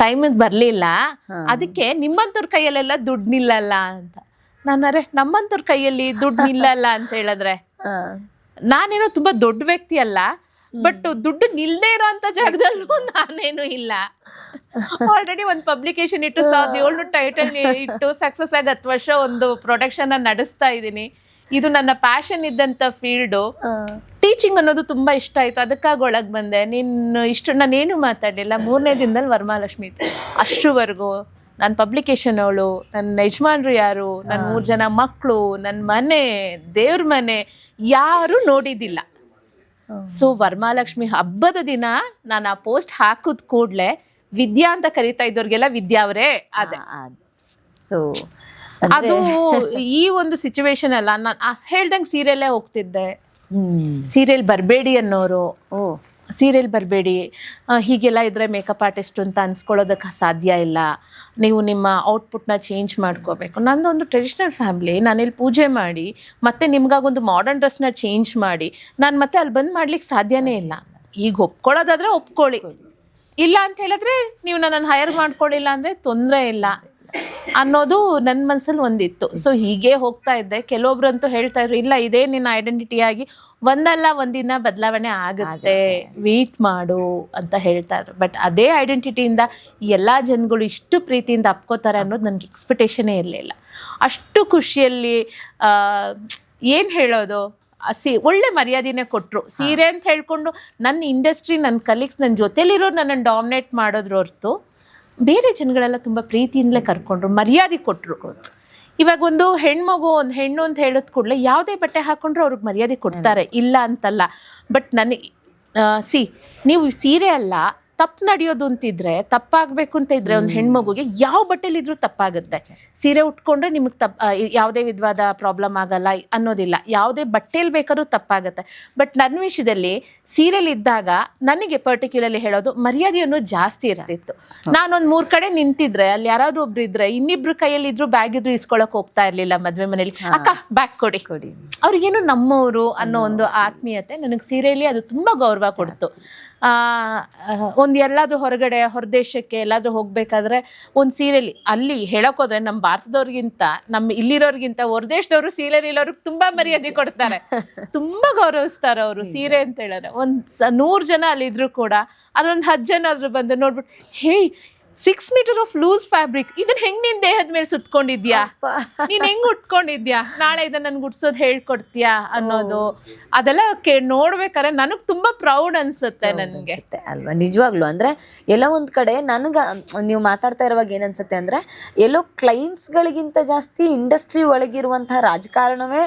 B: ಟೈಮಿಗೆ ಬರಲಿಲ್ಲ, ಅದಕ್ಕೆ ನಿಮ್ಮಂಥವ್ರ ಕೈಯಲ್ಲೆಲ್ಲ ದುಡ್ಡು ನಿಲ್ಲಲ್ಲ ಅಂತ. ನಾನರೆ ನಮ್ಮಂಥವ್ರ ಕೈಯಲ್ಲಿ ದುಡ್ಡು ನಿಲ್ಲಲ್ಲ ಅಂತ ಹೇಳಿದ್ರೆ ನಾನೇನೋ ತುಂಬ ದೊಡ್ಡ ವ್ಯಕ್ತಿ ಅಲ್ಲ, ಬಟ್ ದುಡ್ಡು ನಿಲ್ದೇ ಇರೋ ಅಂತ ಜಾಗದಲ್ಲೂ ನಾನೇನು ಇಲ್ಲ. ಆಲ್ರೆಡಿ ಒಂದು ಪಬ್ಲಿಕೇಶನ್ ಇಟ್ಟು 1,700 ಟೈಟಲ್ ಇಟ್ಟು ಸಕ್ಸಸ್ ಆಗಿ 10 ವರ್ಷ ಒಂದು ಪ್ರೊಡಕ್ಷನ್ ನಡೆಸ್ತಾ ಇದ್ದೀನಿ. ಇದು ನನ್ನ ಪ್ಯಾಷನ್ ಇದ್ದಂಥ ಫೀಲ್ಡು. ಟೀಚಿಂಗ್ ಅನ್ನೋದು ತುಂಬ ಇಷ್ಟ ಆಯಿತು, ಅದಕ್ಕಾಗಿ ಒಳಗೆ ಬಂದೆ. ನಾನೇನು ಮಾತಾಡಲಿಲ್ಲ. 3ನೇ ದಿನದಲ್ಲಿ ವರಮಹಾಲಕ್ಷ್ಮಿ ಇತ್ತು. ಅಷ್ಟುವರೆಗೂ ನನ್ನ ಪಬ್ಲಿಕೇಶನ್ ಅವಳು, ನನ್ನ ಯಜಮಾನ್ರು ಯಾರು, ನನ್ನ 3 ಜನ ಮಕ್ಕಳು, ನನ್ನ ಮನೆ, ದೇವ್ರ ಮನೆ ಯಾರೂ ನೋಡಿದ್ದಿಲ್ಲ. ಸೊ ವರಮಹಾಲಕ್ಷ್ಮಿ ಹಬ್ಬದ ದಿನ ನಾನು ಆ ಪೋಸ್ಟ್ ಹಾಕಿದ ಕೂಡಲೇ ವಿದ್ಯಾ ಅಂತ ಕರೀತಾ ಇದ್ದವ್ರಿಗೆಲ್ಲ ವಿದ್ಯಾ ಅವರೇ ಅದೇ.
A: ಸೊ
B: ಅದು ಈ ಒಂದು ಸಿಚುವೇಶನ್ ಅಲ್ಲ. ನಾನು ಹೇಳ್ದಂಗೆ ಸೀರಿಯಲ್ಲೇ ಹೋಗ್ತಿದ್ದೆ. ಸೀರಿಯಲ್ ಬರಬೇಡಿ ಅನ್ನೋರು, ಸೀರಿಯಲ್ ಬರಬೇಡಿ, ಹೀಗೆಲ್ಲ ಇದ್ರೆ ಮೇಕಪ್ ಆರ್ಟಿಸ್ಟ್ ಅಂತ ಅನ್ಸ್ಕೊಳ್ಳೋದಕ್ಕೆ ಸಾಧ್ಯ ಇಲ್ಲ, ನೀವು ನಿಮ್ಮ ಔಟ್ಪುಟ್ನ ಚೇಂಜ್ ಮಾಡ್ಕೋಬೇಕು. ನಂದೊಂದು ಟ್ರೆಡಿಷ್ನಲ್ ಫ್ಯಾಮ್ಲಿ, ನಾನಿಲ್ಲಿ ಪೂಜೆ ಮಾಡಿ ಮತ್ತೆ ನಿಮ್ಗಾಗೊಂದು ಮಾಡರ್ನ್ ಡ್ರೆಸ್ನ ಚೇಂಜ್ ಮಾಡಿ ನಾನು ಮತ್ತೆ ಅಲ್ಲಿ ಬಂದು ಮಾಡ್ಲಿಕ್ಕೆ ಸಾಧ್ಯನೇ ಇಲ್ಲ. ಈಗ ಒಪ್ಕೊಳ್ಳೋದಾದ್ರೆ ಒಪ್ಕೊಳ್ಳಿ, ಇಲ್ಲ ಅಂತ ಹೇಳಿದ್ರೆ ನೀವು ನನ್ನನ್ನು ಹೈರ್ ಮಾಡ್ಕೊಳ್ಳಿಲ್ಲ ಅಂದರೆ ತೊಂದರೆ ಇಲ್ಲ ಅನ್ನೋದು ನನ್ನ ಮನಸ್ಸಲ್ಲಿ ಒಂದಿತ್ತು. ಸೊ ಹೀಗೆ ಹೋಗ್ತಾ ಇದ್ದೆ. ಕೆಲವೊಬ್ರಂತೂ ಹೇಳ್ತಾ ಇದ್ರು, ಇಲ್ಲ ಇದೇ ನಿನ್ನ ಐಡೆಂಟಿಟಿ ಆಗಿ ಒಂದಲ್ಲ ಒಂದಿನ ಬದಲಾವಣೆ ಆಗುತ್ತೆ, ವೇಟ್ ಮಾಡು ಅಂತ ಹೇಳ್ತಾ ಇದ್ರು. ಬಟ್ ಅದೇ ಐಡೆಂಟಿಟಿಯಿಂದ ಎಲ್ಲ ಜನಗಳು ಇಷ್ಟು ಪ್ರೀತಿಯಿಂದ ಅಪ್ಕೋತಾರೆ ಅನ್ನೋದು ನನಗೆ ಎಕ್ಸ್ಪೆಕ್ಟೇಷನೇ ಇರಲಿಲ್ಲ. ಅಷ್ಟು ಖುಷಿಯಲ್ಲಿ ಏನು ಹೇಳೋದು, ಒಳ್ಳೆ ಮರ್ಯಾದೆನೇ ಕೊಟ್ಟರು. ಸೀರೆ ಅಂತ ಹೇಳ್ಕೊಂಡು ನನ್ನ ಇಂಡಸ್ಟ್ರಿ, ನನ್ನ ಕಲೀಗ್ಸ್, ನನ್ನ ಜೊತೆಲಿರೋರು ನನ್ನನ್ನು ಡಾಮಿನೇಟ್ ಮಾಡೋದ್ರ ಹೊರತು ಬೇರೆ ಜನಗಳೆಲ್ಲ ತುಂಬ ಪ್ರೀತಿಯಿಂದಲೇ ಕರ್ಕೊಂಡ್ರು, ಮರ್ಯಾದೆ ಕೊಟ್ಟರು. ಇವಾಗ ಒಂದು ಹೆಣ್ಮಗು, ಒಂದು ಹೆಣ್ಣು ಅಂತ ಹೇಳಿದ ಕೂಡಲೇ ಯಾವುದೇ ಬಟ್ಟೆ ಹಾಕೊಂಡ್ರು ಅವ್ರಿಗೆ ಮರ್ಯಾದೆ ಕೊಡ್ತಾರೆ, ಇಲ್ಲ ಅಂತಲ್ಲ. ಬಟ್ ನನಗೆ ನೀವು ಸೀರೆ ಅಲ್ಲ, ತಪ್ಪು ನಡೆಯೋದು ಅಂತಿದ್ರೆ, ತಪ್ಪಾಗಬೇಕು ಅಂತ ಇದ್ರೆ ಒಂದು ಹೆಣ್ಮಗುಗೆ ಯಾವ ಬಟ್ಟೆಲಿದ್ರೂ ತಪ್ಪಾಗುತ್ತೆ. ಸೀರೆ ಉಟ್ಕೊಂಡ್ರೆ ನಿಮಗೆ ಯಾವುದೇ ವಿಧವಾದ ಪ್ರಾಬ್ಲಮ್ ಆಗಲ್ಲ ಅನ್ನೋದಿಲ್ಲ, ಯಾವುದೇ ಬಟ್ಟೆಲಿ ಬೇಕಾದ್ರೂ ತಪ್ಪಾಗುತ್ತೆ. ಬಟ್ ನನ್ನ ವಿಷಯದಲ್ಲಿ ಸೀರೆಲಿ ಇದ್ದಾಗ ನನಗೆ ಪರ್ಟಿಕ್ಯುಲರ್ಲಿ ಹೇಳೋದು ಮರ್ಯಾದೆ ಅನ್ನೋದು ಜಾಸ್ತಿ ಇರ್ತಿತ್ತು. ನಾನೊಂದು 3 ಕಡೆ ನಿಂತಿದ್ರೆ ಅಲ್ಲಿ ಯಾರಾದ್ರೂ ಒಬ್ರು ಇದ್ರೆ ಇನ್ನಿಬ್ರು ಕೈಯಲ್ಲಿ ಇದ್ರು ಬ್ಯಾಗ್ ಇದ್ರು ಇಸ್ಕೊಳಕ್ ಹೋಗ್ತಾ ಇರ್ಲಿಲ್ಲ ಮದ್ವೆ ಮನೇಲಿ. ಅಕ್ಕ ಬ್ಯಾಗ್ ಕೊಡಿ, ಅವ್ರಿಗೇನು ನಮ್ಮವರು ಅನ್ನೋ ಒಂದು ಆತ್ಮೀಯತೆ ನನಗೆ ಸೀರೆಯಲ್ಲಿ ಅದು ತುಂಬಾ ಗೌರವ ಕೊಡ್ತು. ಎಲ್ಲಾದ್ರೂ ಹೊರಗಡೆ ಹೊರದೇಶಕ್ಕೆ ಎಲ್ಲಾದ್ರೂ ಹೋಗ್ಬೇಕಾದ್ರೆ ಒಂದು ಸೀರೆಲಿ, ಅಲ್ಲಿ ಹೇಳೋಕೋದ್ರೆ ನಮ್ಮ ಭಾರತದವ್ರಿಗಿಂತ ನಮ್ಮ ಇಲ್ಲಿರೋರ್ಗಿಂತ ಹೊರದೇಶದವರು ಸೀರೆಲಿ ಇರೋರ್ಗೆ ತುಂಬಾ ಮರ್ಯಾದೆ ಕೊಡ್ತಾರೆ, ತುಂಬಾ ಗೌರವಿಸ್ತಾರೆ ಅವರು ಸೀರೆ ಅಂತ ಹೇಳಿದ್ರೆ. 100 ಜನ ಅಲ್ಲಿದ್ರು ಕೂಡ ಅಲ್ಲೊಂದು 10 ಜನ ಆದ್ರೂ ಬಂದು ನೋಡ್ಬಿಟ್ಟು, ಹೇ 6 ಮೀಟರ್ ಆಫ್ ಲೂಸ್ ಫ್ಯಾಬ್ರಿಕ್, ಇದನ್ನ ಹೆಂಗ್ ನಿನ್ ದೇಹದ ಮೇಲೆ ಸುತ್ಕೊಂಡಿದ್ಯಾ, ನೀನ್ ಹೆಂಗ್ ಉಟ್ಕೊಂಡಿದ್ಯಾ, ನಾಳೆ ಇದನ್ನ ನನ್ಗೆ ಉಡ್ಸೋದ್ ಹೇಳ್ಕೊಡ್ತೀಯಾ ಅನ್ನೋದು ಅದೆಲ್ಲ ನೋಡ್ಬೇಕಾದ್ರೆ ನನಗ್ ತುಂಬಾ ಪ್ರೌಡ್ ಅನ್ಸುತ್ತೆ ನನ್ಗೆ
A: ಅಲ್ವಾ. ನಿಜವಾಗ್ಲು ಅಂದ್ರೆ ಎಲ್ಲೋ ಒಂದ್ ಕಡೆ ನನಗ ನೀವು ಮಾತಾಡ್ತಾ ಇರುವಾಗ ಏನನ್ಸುತ್ತೆ ಅಂದ್ರೆ ಎಲ್ಲೋ ಕ್ಲೈಂಟ್ಸ್ ಗಳಿಗಿಂತ ಜಾಸ್ತಿ ಇಂಡಸ್ಟ್ರಿ ಒಳಗಿರುವಂತಹ ರಾಜಕಾರಣವೇ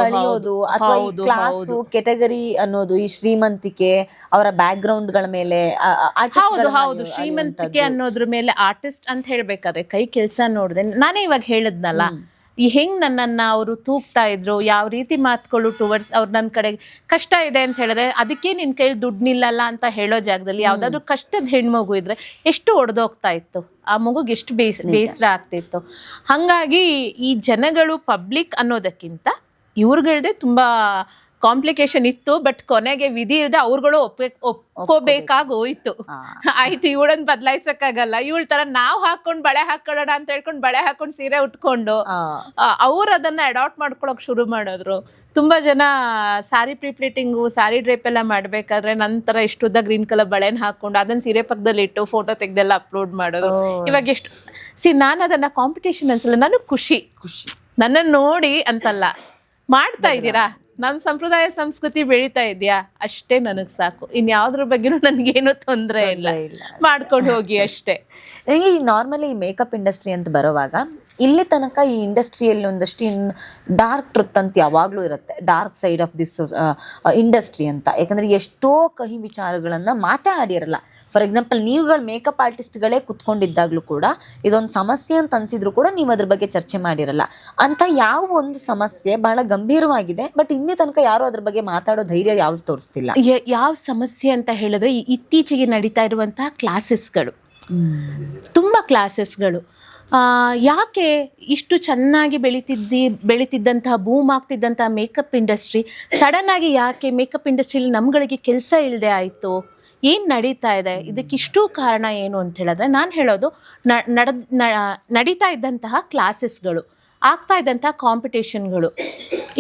A: ಅಳಿಯೋದು, ಅಥವಾ ಕ್ಲಾಸು ಕೆಟಗರಿ ಅನ್ನೋದು, ಈ ಶ್ರೀಮಂತಿಕೆ ಅವರ ಬ್ಯಾಕ್ ಗ್ರೌಂಡ್ ಗಳ ಮೇಲೆ,
B: ಹೌದು ಶ್ರೀಮಂತಿಕೆ ಅನ್ನೋದ್ರ ಮೇಲೆ ಆರ್ಟಿಸ್ಟ್ ಅಂತ ಹೇಳ್ಬೇಕಾದ್ರೆ ಕೈ ಕೆಲಸ ನೋಡಿದೆ. ನಾನೇ ಇವಾಗ ಹೇಳಿದ್ನಲ್ಲ, ಈ ಹೆಂಗ್ ನನ್ನನ್ನ ಅವರು ತೂಗ್ತಾ ಇದ್ರು, ಯಾವ ರೀತಿ ಮಾತುಗಳು ಟುವರ್ಡ್ಸ್ ಅವ್ರು ನನ್ನ ಕಡೆ ಕಷ್ಟ ಇದೆ ಅಂತ ಹೇಳಿದ್ರೆ ಅದಕ್ಕೆ ನಿನ್ ಕೈಲಿ ದುಡ್ಡು ನಿಲ್ಲಲ್ಲ ಅಂತ ಹೇಳೋ ಜಾಗದಲ್ಲಿ ಯಾವ್ದಾದ್ರು ಕಷ್ಟದ ಹೆಣ್ಮಗು ಇದ್ರೆ ಎಷ್ಟು ಒಡೆದೋಗ್ತಾ ಇತ್ತು, ಆ ಮಗುಗೆ ಎಷ್ಟು ಬೇಸರ ಆಗ್ತಿತ್ತು. ಹಾಗಾಗಿ ಈ ಜನಗಳು ಪಬ್ಲಿಕ್ ಅನ್ನೋದಕ್ಕಿಂತ ಇವ್ರುಗಳ್ದೆ ತುಂಬಾ ಕಾಂಪ್ಲಿಕೇಶನ್ ಇತ್ತು. ಬಟ್ ಕೊನೆಗೆ ವಿಧಿ ಇಲ್ಲದೆ ಅವ್ರುಗಳು ಒಪ್ಕೋಬೇಕಾಗೋಯ್ತು. ಆಯ್ತು, ಇವಳನ್ನ ಬದಲಾಯಿಸಕ್ಕಾಗಲ್ಲ, ಇವಳ ತರ ನಾವ್ ಹಾಕೊಂಡ್ ಬಳೆ ಹಾಕೊಳ್ಳೋಣ ಅಂತ ಹೇಳ್ಕೊಂಡು ಬಳೆ ಹಾಕೊಂಡ್ ಸೀರೆ ಉಟ್ಕೊಂಡು ಅವ್ರು ಅದನ್ನ ಅಡಾಪ್ಟ್ ಮಾಡ್ಕೊಳಕ್ ಶುರು ಮಾಡಿದ್ರು. ತುಂಬಾ ಜನ ಸಾರಿ ಪ್ರಿಪ್ಲೇಟಿಂಗು, ಸಾರಿ ಡ್ರೇಪ್ ಎಲ್ಲ ಮಾಡ್ಬೇಕಾದ್ರೆ ನಂತರ ಇಷ್ಟುದ್ದ ಗ್ರೀನ್ ಕಲರ್ ಬಳೆನ ಹಾಕೊಂಡು ಅದನ್ನ ಸೀರೆ ಪಕ್ಕದಲ್ಲಿ ಇಟ್ಟು ಫೋಟೋ ತೆಗ್ದೆಲ್ಲ ಅಪ್ಲೋಡ್ ಮಾಡೋದು. ಇವಾಗ ಎಷ್ಟು ನಾನು ಅದನ್ನ ಕಾಂಪಿಟೇಷನ್ ಅನ್ಸಲ್ಲ, ನನಗ್ ಖುಷಿ ನನ್ನನ್ನು ನೋಡಿ ಅಂತಲ್ಲ, ಮಾಡ್ತಾ ಇದ್ದೀರಾ, ನಮ್ಮ ಸಂಪ್ರದಾಯ ಸಂಸ್ಕೃತಿ ಬೆಳೀತಾ ಇದೆಯಾ, ಅಷ್ಟೇ ನನಗ್ ಸಾಕು. ಇನ್ಯಾವ್ದ್ರ ಬಗ್ಗೆನೂ ನನ್ಗೇನು ತೊಂದರೆ ಇಲ್ಲ, ಮಾಡ್ಕೊಂಡು ಹೋಗಿ ಅಷ್ಟೇ.
A: ಈ ನಾರ್ಮಲಿ ಈ ಮೇಕಪ್ ಇಂಡಸ್ಟ್ರಿ ಅಂತ ಬರೋವಾಗ ಇಲ್ಲಿ ತನಕ ಈ ಇಂಡಸ್ಟ್ರಿಯಲ್ಲಿ ಒಂದಷ್ಟು ಡಾರ್ಕ್ ಟ್ರುತ್ ಅಂತ ಯಾವಾಗ್ಲೂ ಇರುತ್ತೆ, dark side of this industry ಅಂತ. ಯಾಕಂದ್ರೆ ಎಷ್ಟೋ ಕಹಿ ವಿಚಾರಗಳನ್ನ ಮಾತಾಡಿರಲ್ಲ. ಫಾರ್ ಎಕ್ಸಾಂಪಲ್, ನೀವುಗಳು ಮೇಕಪ್ ಆರ್ಟಿಸ್ಟ್ಗಳೇ ಕುತ್ಕೊಂಡಿದ್ದಾಗ್ಲೂ ಕೂಡ ಇದೊಂದು ಸಮಸ್ಯೆ ಅಂತ ಅನ್ಸಿದ್ರು ಕೂಡ ನೀವು ಅದ್ರ ಬಗ್ಗೆ ಚರ್ಚೆ ಮಾಡಿರಲ್ಲ. ಅಂತ ಯಾವ ಒಂದು ಸಮಸ್ಯೆ ಬಹಳ ಗಂಭೀರವಾಗಿದೆ, ಬಟ್ ಇನ್ನೇ ತನಕ ಯಾರು ಅದ್ರ ಬಗ್ಗೆ ಮಾತಾಡೋ ಧೈರ್ಯ ಯಾವ್ದು ತೋರಿಸ್ತಿಲ್ಲ.
B: ಯಾವ ಸಮಸ್ಯೆ ಅಂತ ಹೇಳಿದ್ರೆ ಇತ್ತೀಚೆಗೆ ನಡೀತಾ ಇರುವಂತಹ ಕ್ಲಾಸಸ್ಗಳು, ತುಂಬ ಕ್ಲಾಸಸ್ಗಳು ಯಾಕೆ ಇಷ್ಟು ಚೆನ್ನಾಗಿ ಬೆಳೀತಿದ್ದಂತಹ ಬೂಮ್ ಆಗ್ತಿದ್ದಂತಹ ಮೇಕಪ್ ಇಂಡಸ್ಟ್ರಿ ಸಡನ್ ಆಗಿ ಯಾಕೆ ಮೇಕಪ್ ಇಂಡಸ್ಟ್ರಿಯಲ್ಲಿ ನಮ್ಗಳಿಗೆ ಕೆಲಸ ಇಲ್ಲದೆ ಆಯಿತು, ಏನು ನಡೀತಾ ಇದೆ, ಇದಕ್ಕಿಷ್ಟು ಕಾರಣ ಏನು ಅಂತ ಹೇಳಿದ್ರೆ ನಾನು ಹೇಳೋದು ನಡೀತಾ ಇದ್ದಂತಹ ಕ್ಲಾಸಸ್ಗಳು, ಆಗ್ತಾ ಇದ್ದಂತಹ ಕಾಂಪಿಟೇಷನ್ಗಳು.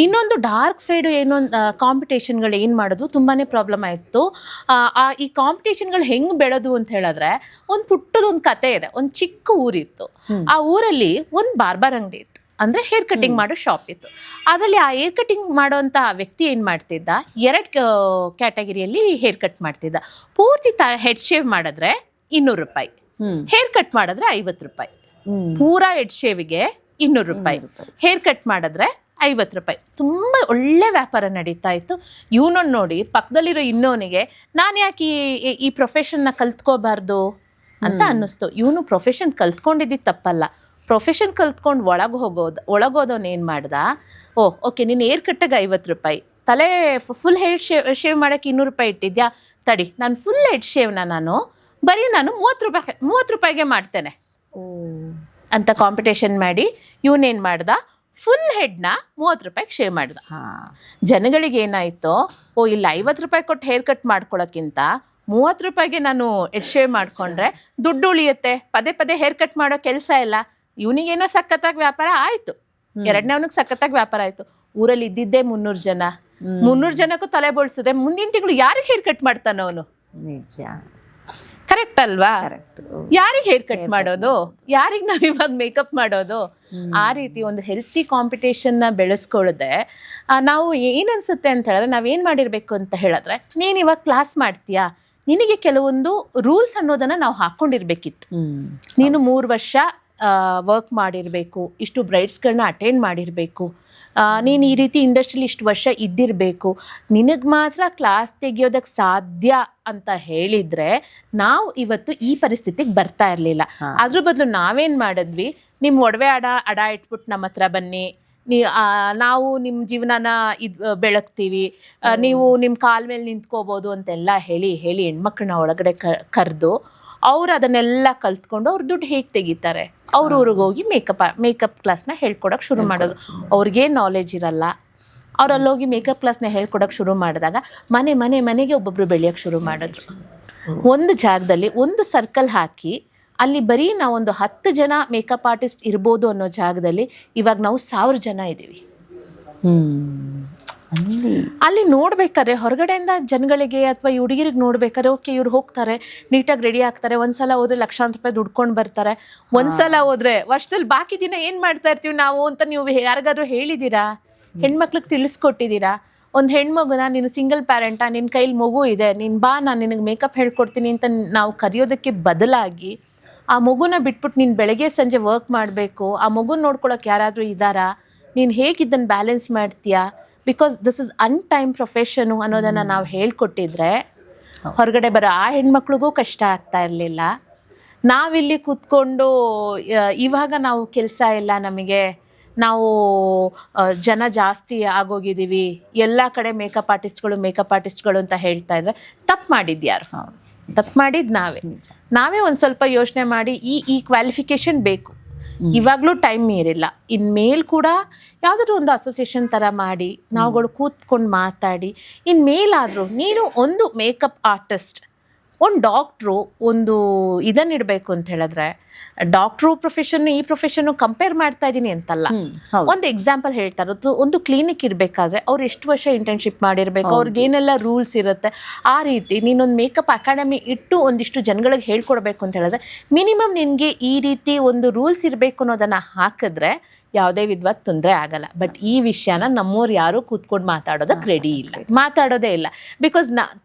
B: ಇನ್ನೊಂದು ಡಾರ್ಕ್ ಸೈಡು ಏನೊಂದು ಕಾಂಪಿಟೇಷನ್ಗಳು ಏನು ಮಾಡೋದು ತುಂಬಾ ಪ್ರಾಬ್ಲಮ್ ಆಯಿತು. ಈ ಕಾಂಪಿಟೇಷನ್ಗಳು ಹೆಂಗೆ ಬೆಳೆದು ಅಂತ ಹೇಳಿದ್ರೆ ಒಂದು ಪುಟ್ಟದೊಂದು ಕತೆ ಇದೆ. ಒಂದು ಚಿಕ್ಕ ಊರಿತ್ತು, ಆ ಊರಲ್ಲಿ ಒಂದು ಬಾರ್ಬರ್ ಅಂಗಡಿ ಇತ್ತು, ಅಂದರೆ ಹೇರ್ ಕಟಿಂಗ್ ಮಾಡೋ ಶಾಪ್ ಇತ್ತು. ಅದರಲ್ಲಿ ಆ ಹೇರ್ ಕಟಿಂಗ್ ಮಾಡೋಂಥ ವ್ಯಕ್ತಿ ಏನು ಮಾಡ್ತಿದ್ದ, 2 ಕ್ಯಾಟಗರಿಯಲ್ಲಿ ಹೇರ್ ಕಟ್ ಮಾಡ್ತಿದ್ದ. ಪೂರ್ತಿ ಹೆಡ್ ಶೇವ್ ಮಾಡಿದ್ರೆ 200 ರೂಪಾಯಿ, ಹೇರ್ ಕಟ್ ಮಾಡಿದ್ರೆ 50 ರೂಪಾಯಿ. ಪೂರಾ ಹೆಡ್ ಶೇವಿಗೆ 200 ರೂಪಾಯಿ, ಹೇರ್ ಕಟ್ ಮಾಡಿದ್ರೆ 50 ರೂಪಾಯಿ. ತುಂಬ ಒಳ್ಳೆ ವ್ಯಾಪಾರ ನಡೀತಾ ಇತ್ತು. ಇವನನ್ನು ನೋಡಿ ಪಕ್ಕದಲ್ಲಿರೋ ಇನ್ನೋನಿಗೆ ನಾನು ಯಾಕೆ ಈ ಪ್ರೊಫೆಷನ್ನ ಕಲ್ತ್ಕೋಬಾರ್ದು ಅಂತ ಅನ್ನಿಸ್ತು. ಇವನು ಪ್ರೊಫೆಷನ್ ಕಲ್ತ್ಕೊಂಡಿದ್ದು ತಪ್ಪಲ್ಲ, ಪ್ರೊಫೆಷನ್ ಕಲ್ತ್ಕೊಂಡು ಒಳಗೋದವನು ಏನು ಮಾಡ್ದ, ಓಕೆ ನೀನು ಏರ್ ಕಟ್ಟಾಗ 50 ರೂಪಾಯಿ, ತಲೆ ಫುಲ್ ಹೇರ್ ಶೇವ್ ಮಾಡೋಕ್ಕೆ 200 ರೂಪಾಯಿ ಇಟ್ಟಿದ್ಯಾ, ತಡಿ ನಾನು ಫುಲ್ ಹೆಡ್ ಶೇವ್ನ ನಾನು 30 ರೂಪಾಯಿಗೆ ಮಾಡ್ತೇನೆ ಅಂತ ಕಾಂಪಿಟೇಷನ್ ಮಾಡಿ ಇವನೇನು ಮಾಡ್ದ, ಫುಲ್ ಹೆಡ್ನ 30 ರೂಪಾಯಿಗೆ ಶೇವ್ ಮಾಡ್ದ. ಜನಗಳಿಗೆ ಏನಾಯಿತು, ಇಲ್ಲಿ 50 ರೂಪಾಯಿ ಕೊಟ್ಟು ಹೇರ್ ಕಟ್ ಮಾಡ್ಕೊಳಕ್ಕಿಂತ 30 ರೂಪಾಯಿಗೆ ನಾನು ಹೆಡ್ ಶೇವ್ ಮಾಡಿಕೊಂಡ್ರೆ ದುಡ್ಡು ಉಳಿಯುತ್ತೆ, ಪದೇ ಹೇರ್ ಕಟ್ ಮಾಡೋ ಕೆಲಸ ಇಲ್ಲ. ಇವನಿಗೇನೋ ಸಖತ್ತಾಗಿ ವ್ಯಾಪಾರ ಆಯ್ತು, 2ನೇವನಿಗೆ ಸಖತ್ತಾಗಿ ವ್ಯಾಪಾರ ಆಯ್ತು. ಊರಲ್ಲಿ ಇದ್ದಿದ್ದೇ 300 ಜನ, 300 ಜನಕ್ಕೂ ತಲೆ ಬೋಳ್ಸಿದೆ. ಮುಂದಿನ ತಿಂಗಳು ಯಾರಿಗೆ ಹೇರ್ ಕಟ್ ಮಾಡ್ತಾನ ಅವನು?
A: ನಿಜ,
B: ಕರೆಕ್ಟ್ ಅಲ್ವಾ? ಯಾರಿಗೆ ಹೇರ್ ಕಟ್ ಮಾಡೋದು, ಯಾರಿಗೆ ನಾವ್ ಇವಾಗ ಮೇಕಪ್ ಮಾಡೋದು? ಆ ರೀತಿ ಒಂದು ಹೆಲ್ತಿ ಕಾಂಪಿಟೇಷನ್ನ ಬೆಳೆಸ್ಕೊಳ್ಳದೆ ನಾವು ಏನನ್ಸುತ್ತೆ ಅಂತ ಹೇಳಿದ್ರೆ ನಾವೇನ್ ಮಾಡಿರ್ಬೇಕು ಅಂತ ಹೇಳಿದ್ರೆ, ನೀನ್ ಇವಾಗ ಕ್ಲಾಸ್ ಮಾಡ್ತೀಯಾ, ನಿನಗೆ ಕೆಲವೊಂದು ರೂಲ್ಸ್ ಅನ್ನೋದನ್ನ ನಾವು ಹಾಕೊಂಡಿರ್ಬೇಕಿತ್ತು. ನೀನು 3 ವರ್ಷ ವರ್ಕ್ ಮಾಡಿರಬೇಕು, ಇಷ್ಟು ಬ್ರೈಡ್ಸ್ಗಳನ್ನ ಅಟೆಂಡ್ ಮಾಡಿರಬೇಕು, ನೀನು ಈ ರೀತಿ ಇಂಡಸ್ಟ್ರಿಲಿ ಇಷ್ಟು ವರ್ಷ ಇದ್ದಿರಬೇಕು, ನಿನಗೆ ಮಾತ್ರ ಕ್ಲಾಸ್ ತೆಗಿಯೋದಕ್ಕೆ ಸಾಧ್ಯ ಅಂತ ಹೇಳಿದರೆ ನಾವು ಇವತ್ತು ಈ ಪರಿಸ್ಥಿತಿಗೆ ಬರ್ತಾ ಇರಲಿಲ್ಲ. ಅದ್ರ ಬದಲು ನಾವೇನು ಮಾಡಿದ್ವಿ, ನಿಮ್ಮ ಒಡವೆ ಅಡ ಇಟ್ಬಿಟ್ಟು ನಮ್ಮ ಹತ್ರ ಬನ್ನಿ, ನಾವು ನಿಮ್ಮ ಜೀವನನ ಬೆಳಗ್ತೀವಿ, ನೀವು ನಿಮ್ಮ ಕಾಲ ಮೇಲೆ ನಿಂತ್ಕೋಬೋದು ಅಂತೆಲ್ಲ ಹೇಳಿ ಹೆಣ್ಮಕ್ಳನ್ನ ಒಳಗಡೆ ಕರೆದು ಅವ್ರು ಅದನ್ನೆಲ್ಲ ಕಲ್ತ್ಕೊಂಡು ಅವ್ರು ದುಡ್ಡು ಹೇಗೆ ತೆಗಿತಾರೆ, ಅವ್ರ ಊರಿಗೆ ಹೋಗಿ ಮೇಕಪ್ ಕ್ಲಾಸ್ನ ಹೇಳ್ಕೊಡೋಕೆ ಶುರು ಮಾಡೋದು. ಅವ್ರಿಗೇನು ನಾಲೆಜ್ ಇರಲ್ಲ, ಅವ್ರು ಅಲ್ಲೋಗಿ ಮೇಕಪ್ ಕ್ಲಾಸ್ನ ಹೇಳ್ಕೊಡೋಕೆ ಶುರು ಮಾಡಿದಾಗ ಮನೆಗೆ ಒಬ್ಬೊಬ್ರು ಬೆಳೆಯೋಕ್ಕೆ ಶುರು ಮಾಡಿದ್ರು. ಒಂದು ಜಾಗದಲ್ಲಿ ಒಂದು ಸರ್ಕಲ್ ಹಾಕಿ ಅಲ್ಲಿ ಬರೀ ನಾವೊಂದು 10 ಜನ ಮೇಕಪ್ ಆರ್ಟಿಸ್ಟ್ ಇರ್ಬೋದು ಅನ್ನೋ ಜಾಗದಲ್ಲಿ ಇವಾಗ ನಾವು 1000 ಜನ ಇದ್ದೀವಿ. ಅಲ್ಲಿ ನೋಡ್ಬೇಕಾದ್ರೆ ಹೊರಗಡೆಯಿಂದ ಜನಗಳಿಗೆ ಅಥವಾ ಈ ಹುಡುಗಿರಿಗೆ ನೋಡ್ಬೇಕಾದ್ರೆ ಓಕೆ ಇವ್ರು ಹೋಗ್ತಾರೆ, ನೀಟಾಗಿ ರೆಡಿ ಆಗ್ತಾರೆ, ಒಂದ್ಸಲ ಹೋದ್ರೆ ಲಕ್ಷಾಂತರ ರೂಪಾಯಿ ದುಡ್ಕೊಂಡು ಬರ್ತಾರೆ, ಒಂದ್ಸಲ ಹೋದ್ರೆ ವರ್ಷದಲ್ಲಿ ಬಾಕಿ ದಿನ ಏನು ಮಾಡ್ತಾ ಇರ್ತೀವಿ ನಾವು ಅಂತ ನೀವು ಯಾರಿಗಾದ್ರೂ ಹೇಳಿದ್ದೀರಾ? ಹೆಣ್ಮಕ್ಳಿಗೆ ತಿಳಿಸ್ಕೊಟ್ಟಿದ್ದೀರಾ? ಒಂದು ಹೆಣ್ಮಗುನ ನೀನು ಸಿಂಗಲ್ ಪ್ಯಾರೆಂಟಾ, ನಿನ್ನ ಕೈಲಿ ಮಗು ಇದೆ, ನೀನು ಬಾ ನಾನು ನಿನಗೆ ಮೇಕಪ್ ಹೇಳ್ಕೊಡ್ತೀನಿ ಅಂತ ನಾವು ಕರೆಯೋದಕ್ಕೆ ಬದಲಾಗಿ ಆ ಮಗುನ ಬಿಟ್ಬಿಟ್ಟು ನೀನು ಬೆಳಗ್ಗೆ ಸಂಜೆ ವರ್ಕ್ ಮಾಡಬೇಕು, ಆ ಮಗುನ ನೋಡ್ಕೊಳಕ್ಕೆ ಯಾರಾದರೂ ಇದ್ದಾರಾ, ನೀನು ಹೇಗಿದ್ದನ್ನು ಬ್ಯಾಲೆನ್ಸ್ ಮಾಡ್ತೀಯಾ, ಬಿಕಾಸ್ ದಿಸ್ ಇಸ್ ಅನ್ಟೈಮ್ ಪ್ರೊಫೆಷನು ಅನ್ನೋದನ್ನು ನಾವು ಹೇಳ್ಕೊಟ್ಟಿದ್ರೆ ಹೊರಗಡೆ ಬರೋ ಆ ಹೆಣ್ಮಕ್ಳಿಗೂ ಕಷ್ಟ ಆಗ್ತಾ ಇರಲಿಲ್ಲ. ನಾವಿಲ್ಲಿ ಕೂತ್ಕೊಂಡು ಇವಾಗ ನಾವು ಕೆಲಸ ಇಲ್ಲ ನಮಗೆ, ನಾವು ಜನ ಜಾಸ್ತಿ ಆಗೋಗಿದ್ದೀವಿ, ಎಲ್ಲ ಕಡೆ ಮೇಕಪ್ ಆರ್ಟಿಸ್ಟ್ಗಳು ಅಂತ ಹೇಳ್ತಾ ಇದ್ರೆ ತಪ್ಪು ಮಾಡಿದ್ಯಾರು? ತಪ್ಪು ಮಾಡಿದ್ದು ನಾವೇ ಒಂದು ಸ್ವಲ್ಪ ಯೋಚನೆ ಮಾಡಿ ಈ ಕ್ವಾಲಿಫಿಕೇಷನ್ ಬೇಕು. ಇವಾಗಲೂ ಟೈಮ್ ಮೀರಿಲ್ಲ, ಇನ್ಮೇಲೆ ಕೂಡ ಯಾವುದಾದ್ರೂ ಒಂದು ಅಸೋಸಿಯೇಷನ್ ಥರ ಮಾಡಿ ನಾವುಗಳು ಕೂತ್ಕೊಂಡು ಮಾತಾಡಿ, ಇನ್ಮೇಲಾದರೂ ನೀನು ಒಂದು ಮೇಕಪ್ ಆರ್ಟಿಸ್ಟ್, ಒಂದು ಡಾಕ್ಟ್ರು ಒಂದು ಇದನ್ನಿಡಬೇಕು ಅಂತ ಹೇಳಿದ್ರೆ, ಡಾಕ್ಟ್ರು ಪ್ರೊಫೆಷನ್ ಈ ಪ್ರೊಫೆಷನ್ನು ಕಂಪೇರ್ ಮಾಡ್ತಾ ಇದ್ದೀನಿ ಅಂತಲ್ಲ, ಒಂದು ಎಕ್ಸಾಂಪಲ್ ಹೇಳ್ತಾ ಇರೋದು, ಒಂದು ಕ್ಲಿನಿಕ್ ಇಡಬೇಕಾದ್ರೆ ಅವ್ರು ಎಷ್ಟು ವರ್ಷ ಇಂಟರ್ನ್ಶಿಪ್ ಮಾಡಿರಬೇಕು, ಅವ್ರಿಗೇನೆಲ್ಲ ರೂಲ್ಸ್ ಇರುತ್ತೆ, ಆ ರೀತಿ ನೀನೊಂದು ಮೇಕಪ್ ಅಕಾಡೆಮಿ ಇಟ್ಟು ಒಂದಿಷ್ಟು ಜನಗಳಿಗೆ ಹೇಳ್ಕೊಡ್ಬೇಕು ಅಂತ ಹೇಳಿದ್ರೆ ಮಿನಿಮಮ್ ನಿನಗೆ ಈ ರೀತಿ ಒಂದು ರೂಲ್ಸ್ ಇರಬೇಕು ಅನ್ನೋದನ್ನು ಹಾಕಿದ್ರೆ ಯಾವುದೇ ವಿಧವಾದ ತೊಂದರೆ ಆಗಲ್ಲ. ಬಟ್ ಈ ವಿಷಯನ ನಮ್ಮವ್ರು ಯಾರೂ ಕೂತ್ಕೊಂಡು ಮಾತಾಡೋದಕ್ಕೆ ರೆಡಿ ಇಲ್ಲ, ಮಾತಾಡೋದೇ ಇಲ್ಲ. ಬಿಕಾಸ್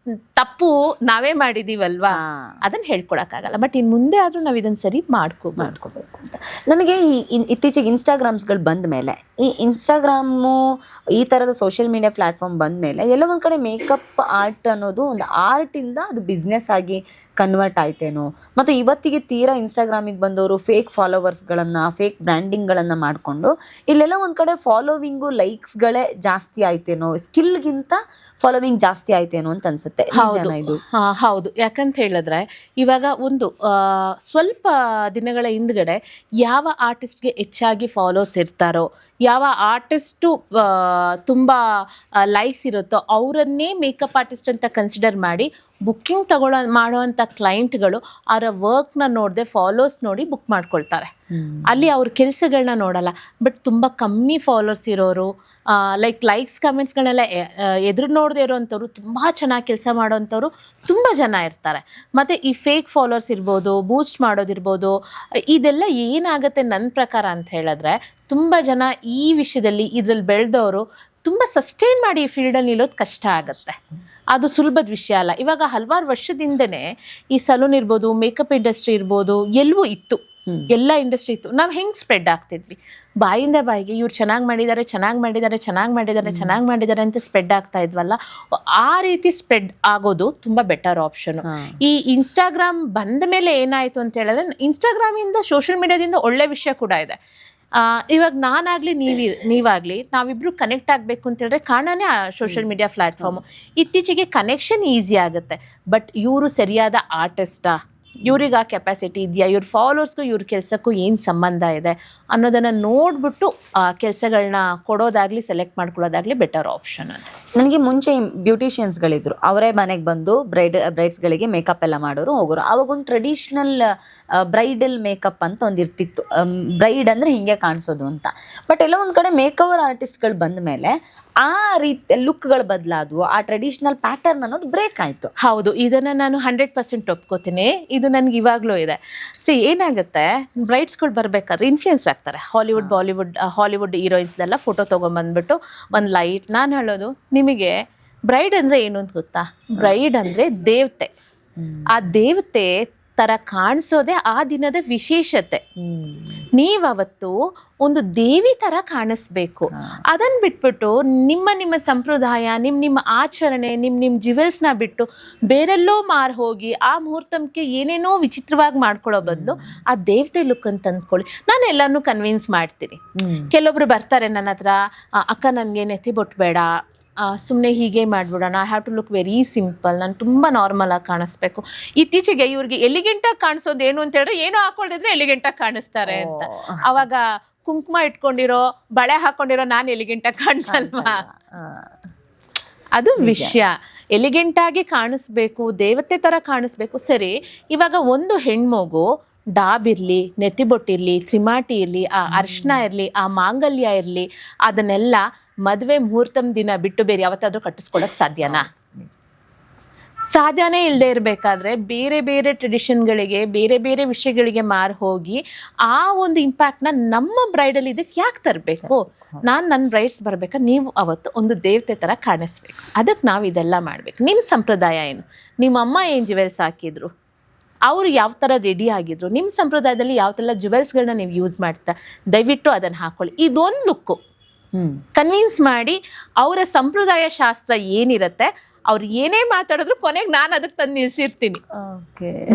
B: ತಪ್ಪು ನಾವೇ ಮಾಡಿದ್ದೀವಲ್ವಾ, ಅದನ್ನು ಹೇಳ್ಕೊಡೋಕ್ಕಾಗಲ್ಲ. ಬಟ್ ಇನ್ನು ಮುಂದೆ ಆದರೂ ನಾವು ಇದನ್ನು ಸರಿ ಮಾಡ್ಕೋಬೇಕು
A: ಅಂತ. ನನಗೆ ಇತ್ತೀಚೆಗೆ ಇನ್ಸ್ಟಾಗ್ರಾಮ್ಸ್ಗಳು ಬಂದ ಮೇಲೆ, ಈ ಇನ್ಸ್ಟಾಗ್ರಾಮು ಈ ಥರದ ಸೋಷಿಯಲ್ ಮೀಡಿಯಾ ಪ್ಲ್ಯಾಟ್ಫಾರ್ಮ್ ಬಂದ ಮೇಲೆ ಎಲ್ಲೋ ಒಂದು ಕಡೆ ಮೇಕಪ್ ಆರ್ಟ್ ಅನ್ನೋದು ಒಂದು ಆರ್ಟಿಂದ ಅದು ಬಿಸ್ನೆಸ್ ಆಗಿ ಕನ್ವರ್ಟ್ ಆಯ್ತೇನೋ, ಮತ್ತು ಇವತ್ತಿಗೆ ತೀರಾ ಇನ್ಸ್ಟಾಗ್ರಾಮಿಗೆ ಬಂದವರು ಫೇಕ್ ಫಾಲೋವರ್ಸ್ಗಳನ್ನು, ಫೇಕ್ ಬ್ರ್ಯಾಂಡಿಂಗ್ಗಳನ್ನು ಮಾಡಿಕೊಂಡು ಇಲ್ಲೆಲ್ಲ ಒಂದು ಕಡೆ ಫಾಲೋವಿಂಗು ಲೈಕ್ಸ್ಗಳೇ ಜಾಸ್ತಿ ಆಯ್ತೇನೋ, ಸ್ಕಿಲ್ಗಿಂತ ಫಾಲೋವಿಂಗ್ ಜಾಸ್ತಿ ಆಯ್ತೇನೋ ಅಂತ ಅನ್ಸುತ್ತೆ.
B: ಹೌದು, ಯಾಕಂತ ಹೇಳಿದ್ರೆ ಇವಾಗ ಒಂದು ಸ್ವಲ್ಪ ದಿನಗಳ ಹಿಂದ್ಗಡೆ ಯಾವ ಆರ್ಟಿಸ್ಟ್ಗೆ ಹೆಚ್ಚಾಗಿ ಫಾಲೋಸ್ ಇರ್ತಾರೋ, ಯಾವ ಆರ್ಟಿಸ್ಟು ತುಂಬ ಲೈಕ್ಸ್ ಇರುತ್ತೋ ಅವರನ್ನೇ ಮೇಕಪ್ ಆರ್ಟಿಸ್ಟ್ ಅಂತ ಕನ್ಸಿಡರ್ ಮಾಡಿ ಬುಕ್ಕಿಂಗ್ ಮಾಡೋವಂಥ ಕ್ಲೈಂಟ್ಗಳು ಅವರ ವರ್ಕ್ನ ನೋಡದೆ ಫಾಲೋಸ್ ನೋಡಿ ಬುಕ್ ಮಾಡ್ಕೊಳ್ತಾರೆ. ಅಲ್ಲಿ ಅವ್ರ ಕೆಲಸಗಳನ್ನ ನೋಡಲ್ಲ. ಬಟ್ ತುಂಬ ಕಮ್ಮಿ ಫಾಲೋವರ್ಸ್ ಇರೋರು, ಲೈಕ್ಸ್ ಕಮೆಂಟ್ಸ್ಗಳನ್ನೆಲ್ಲ ಎದುರು ನೋಡದೆ ಇರೋವಂಥವ್ರು, ತುಂಬ ಚೆನ್ನಾಗಿ ಕೆಲಸ ಮಾಡೋವಂಥವ್ರು ತುಂಬ ಜನ ಇರ್ತಾರೆ. ಮತ್ತು ಈ ಫೇಕ್ ಫಾಲೋವರ್ಸ್ ಇರ್ಬೋದು, ಬೂಸ್ಟ್ ಮಾಡೋದಿರ್ಬೋದು, ಇದೆಲ್ಲ ಏನಾಗುತ್ತೆ ನನ್ನ ಪ್ರಕಾರ ಅಂತ ಹೇಳಿದ್ರೆ, ತುಂಬ ಜನ ಈ ವಿಷಯದಲ್ಲಿ ಇದರಲ್ಲಿ ಬೆಳೆದವರು ತುಂಬ ಸಸ್ಟೈನ್ ಮಾಡಿ ಈ ಫೀಲ್ಡಲ್ಲಿ ನಿಲ್ಲೋದು ಕಷ್ಟ ಆಗುತ್ತೆ. ಅದು ಸುಲಭದ ವಿಷಯ ಅಲ್ಲ. ಇವಾಗ ಹಲವಾರು ವರ್ಷದಿಂದನೇ ಈ ಸಲೂನ್ ಇರ್ಬೋದು, ಮೇಕಪ್ ಇಂಡಸ್ಟ್ರಿ ಇರ್ಬೋದು, ಎಲ್ಲವೂ ಇತ್ತು, ಎಲ್ಲ ಇಂಡಸ್ಟ್ರಿ ಇತ್ತು. ನಾವು ಹೆಂಗೆ ಸ್ಪ್ರೆಡ್ ಆಗ್ತಿದ್ವಿ, ಬಾಯಿಂದ ಬಾಯಿಗೆ ಇವ್ರು ಚೆನ್ನಾಗಿ ಮಾಡಿದ್ದಾರೆ ಅಂತ ಸ್ಪ್ರೆಡ್ ಆಗ್ತಾ ಇದ್ವಲ್ಲ, ಆ ರೀತಿ ಸ್ಪ್ರೆಡ್ ಆಗೋದು ತುಂಬ ಬೆಟರ್ ಆಪ್ಷನು. ಈ ಇನ್ಸ್ಟಾಗ್ರಾಮ್ ಬಂದ ಮೇಲೆ ಏನಾಯಿತು ಅಂತ ಹೇಳಿದ್ರೆ, ಇನ್ಸ್ಟಾಗ್ರಾಮಿಂದ ಸೋಷಿಯಲ್ ಮೀಡಿಯಾದಿಂದ ಒಳ್ಳೆ ವಿಷಯ ಕೂಡ ಇದೆ. ಇವಾಗ ನಾನಾಗಲಿ ನೀವಾಗಲಿ ನಾವಿಬ್ಬರು ಕನೆಕ್ಟ್ ಆಗಬೇಕು ಅಂತ ಹೇಳಿದ್ರೆ ಕಾರಣನೇ ಸೋಷಿಯಲ್ ಮೀಡಿಯಾ ಪ್ಲ್ಯಾಟ್ಫಾರ್ಮು. ಇತ್ತೀಚೆಗೆ ಕನೆಕ್ಷನ್ ಈಸಿ ಆಗುತ್ತೆ. ಬಟ್ ಇವರು ಸರಿಯಾದ ಆರ್ಟಿಸ್ಟಾ, ಇವ್ರಿಗೆ ಆ ಕೆಪಾಸಿಟಿ ಇದೆಯಾ, ಇವ್ರ ಫಾಲೋವರ್ಸ್ಗೂ ಇವ್ರ ಕೆಲಸಕ್ಕೂ ಏನು ಸಂಬಂಧ ಇದೆ ಅನ್ನೋದನ್ನು ನೋಡಿಬಿಟ್ಟು ಕೆಲಸಗಳನ್ನ ಕೊಡೋದಾಗಲಿ ಸೆಲೆಕ್ಟ್ ಮಾಡ್ಕೊಳ್ಳೋದಾಗಲಿ ಬೆಟರ್ ಆಪ್ಷನ್ ಅದು.
A: ನನಗೆ ಮುಂಚೆ ಬ್ಯೂಟಿಷಿಯನ್ಸ್ಗಳಿದ್ರು, ಅವರೇ ಮನೆಗೆ ಬಂದು ಬ್ರೈಡ್ಸ್ಗಳಿಗೆ ಮೇಕಪ್ ಎಲ್ಲ ಮಾಡೋರು ಹೋಗೋರು. ಆವಾಗ ಒಂದು ಟ್ರೆಡಿಷ್ನಲ್ ಬ್ರೈಡಲ್ ಮೇಕಪ್ ಅಂತ ಒಂದು ಇರ್ತಿತ್ತು, ಬ್ರೈಡ್ ಅಂದರೆ ಹಿಂಗೆ ಕಾಣಿಸೋದು ಅಂತ. ಬಟ್ ಎಲ್ಲ ಒಂದು ಕಡೆ ಮೇಕವರ್ ಆರ್ಟಿಸ್ಟ್ಗಳು ಬಂದ ಮೇಲೆ ಆ ರೀತಿ ಲುಕ್ಗಳು ಬದಲಾದವು, ಆ ಟ್ರೆಡಿಷ್ನಲ್ ಪ್ಯಾಟರ್ನ್ ಅನ್ನೋದು ಬ್ರೇಕ್ ಆಯಿತು.
B: ಹೌದು, ಇದನ್ನು ನಾನು 100% ಒಪ್ಕೋತೀನಿ. ಇದು ನನಗೆ ಇವಾಗಲೂ ಇದೆ. ಏನಾಗುತ್ತೆ, ಬ್ರೈಡ್ಸ್ಗಳು ಬರಬೇಕಾದ್ರೆ ಇನ್ಫ್ಲುಯೆನ್ಸ್ ಆಗ್ತಾರೆ. ಹಾಲಿವುಡ್ ಹೀರೋಯಿನ್ಸ್ದೆಲ್ಲ ಫೋಟೋ ತೊಗೊಂಬಂದ್ಬಿಟ್ಟು ಒಂದು ಲೈಟ್. ನಾನು ಹೇಳೋದು ನಿಮಗೆ, ಬ್ರೈಡ್ ಅಂದರೆ ಏನು ಅಂತ ಗೊತ್ತಾ? ಬ್ರೈಡ್ ಅಂದರೆ ದೇವತೆ. ಆ ದೇವತೆ ಥರ ಕಾಣಿಸೋದೇ ಆ ದಿನದ ವಿಶೇಷತೆ. ನೀವವತ್ತು ಒಂದು ದೇವಿ ಥರ ಕಾಣಿಸ್ಬೇಕು. ಅದನ್ನು ಬಿಟ್ಬಿಟ್ಟು ನಿಮ್ಮ ಸಂಪ್ರದಾಯ, ನಿಮ್ಮ ಆಚರಣೆ, ನಿಮ್ಮ ಜ್ಯುವೆಲ್ಸ್ನ ಬಿಟ್ಟು ಬೇರೆಲ್ಲೋ ಮಾರು ಹೋಗಿ ಆ ಮುಹೂರ್ತಕ್ಕೆ ಏನೇನೋ ವಿಚಿತ್ರವಾಗಿ ಮಾಡ್ಕೊಳ್ಳೋ ಬದಲು ಆ ದೇವತೆ ಲುಕ್ ಅಂತ ಅಂದ್ಕೊಳ್ಳಿ. ನಾನು ಎಲ್ಲನೂ ಕನ್ವಿನ್ಸ್ ಮಾಡ್ತೀನಿ. ಕೆಲವೊಬ್ರು ಬರ್ತಾರೆ ನನ್ನ ಹತ್ರ, ಅಕ್ಕ ನನಗೆ ನೆತ್ತಿ ಬೊಟ್ಟು ಬೇಡ, ಸುಮ್ಮನೆ ಹೀಗೆ ಮಾಡಿಬಿಡೋಣ, I have to look very simple, ನಾನು ತುಂಬ ನಾರ್ಮಲಾಗಿ ಕಾಣಿಸ್ಬೇಕು. ಇತ್ತೀಚೆಗೆ ಇವ್ರಿಗೆ ಎಲಿಗೆಂಟಾಗಿ ಕಾಣಿಸೋದು ಏನು ಅಂತ ಹೇಳಿದ್ರೆ, ಏನೋ ಹಾಕೊಳ್ದಿದ್ರೆ ಎಲಿಗೆಂಟಾಗಿ ಕಾಣಿಸ್ತಾರೆ ಅಂತ. ಅವಾಗ ಕುಂಕುಮ ಇಟ್ಕೊಂಡಿರೋ, ಬಳೆ ಹಾಕೊಂಡಿರೋ ನಾನು ಎಲಿಗೆಂಟಾಗಿ ಕಾಣಿಸಲ್ವಾ? ಅದು ವಿಷಯ. ಎಲಿಗೆಂಟಾಗಿ ಕಾಣಿಸ್ಬೇಕು, ದೇವತೆ ಥರ ಕಾಣಿಸ್ಬೇಕು. ಸರಿ, ಇವಾಗ ಒಂದು ಹೆಣ್ಮಗು ಡಾಬಿರಲಿ, ನೆತ್ತಿಬೊಟ್ಟಿರಲಿ, ತ್ರಿಮಾಟಿ ಇರಲಿ, ಆ ಅರ್ಶನ ಇರಲಿ, ಆ ಮಾಂಗಲ್ಯ ಇರಲಿ, ಅದನ್ನೆಲ್ಲ ಮದುವೆ ಮುಹೂರ್ತಮ್ ದಿನ ಬಿಟ್ಟು ಬೇರೆ ಯಾವತ್ತಾದ್ರೂ ಕಟ್ಟಿಸ್ಕೊಳಕ್ಕೆ ಸಾಧ್ಯನಾ? ಸಾಧ್ಯನೇ ಇಲ್ಲದೆ ಇರಬೇಕಾದ್ರೆ ಬೇರೆ ಬೇರೆ ಟ್ರೆಡಿಷನ್ಗಳಿಗೆ, ಬೇರೆ ಬೇರೆ ವಿಷಯಗಳಿಗೆ ಮಾರು ಹೋಗಿ ಆ ಒಂದು ಇಂಪ್ಯಾಕ್ಟ್ನ ನಮ್ಮ ಬ್ರೈಡಲ್ಲಿ ಇದಕ್ಕೆ ಯಾಕೆ ತರಬೇಕು? ನಾನು ನನ್ನ ಬ್ರೈಡ್ಸ್ ಬರ್ಬೇಕಾದ್ರೆ ನೀವು ಅವತ್ತು ಒಂದು ದೇವತೆ ಥರ ಕಾಣಿಸ್ಬೇಕು. ಅದಕ್ಕೆ ನಾವು ಇದೆಲ್ಲ ಮಾಡಬೇಕು. ನಿಮ್ಮ ಸಂಪ್ರದಾಯ ಏನು? ನಿಮ್ಮಮ್ಮ ಏನು ಜ್ಯುವೆಲ್ಸ್ ಹಾಕಿದ್ರು, ಅವರು ಯಾವ ಥರ ರೆಡಿ ಆಗಿದ್ರು, ನಿಮ್ಮ ಸಂಪ್ರದಾಯದಲ್ಲಿ ಯಾವ ಥರ ಜ್ಯುವೆಲ್ಸ್ಗಳನ್ನ ನೀವು ಯೂಸ್ ಮಾಡ್ತಾ, ದಯವಿಟ್ಟು ಅದನ್ನು ಹಾಕ್ಕೊಳ್ಳಿ. ಇದೊಂದು ಲುಕ್ಕು ಕನ್ವಿನ್ಸ್ ಮಾಡಿ ಅವರ ಸಂಪ್ರದಾಯ ಶಾಸ್ತ್ರ ಏನಿರುತ್ತೆ, ಅವ್ರು ಏನೇ ಮಾತಾಡಿದ್ರು ಕೊನೆಗೆ ನಾನು ಅದಕ್ಕೆ ತಂದು ನಿಲ್ಸಿರ್ತೀನಿ.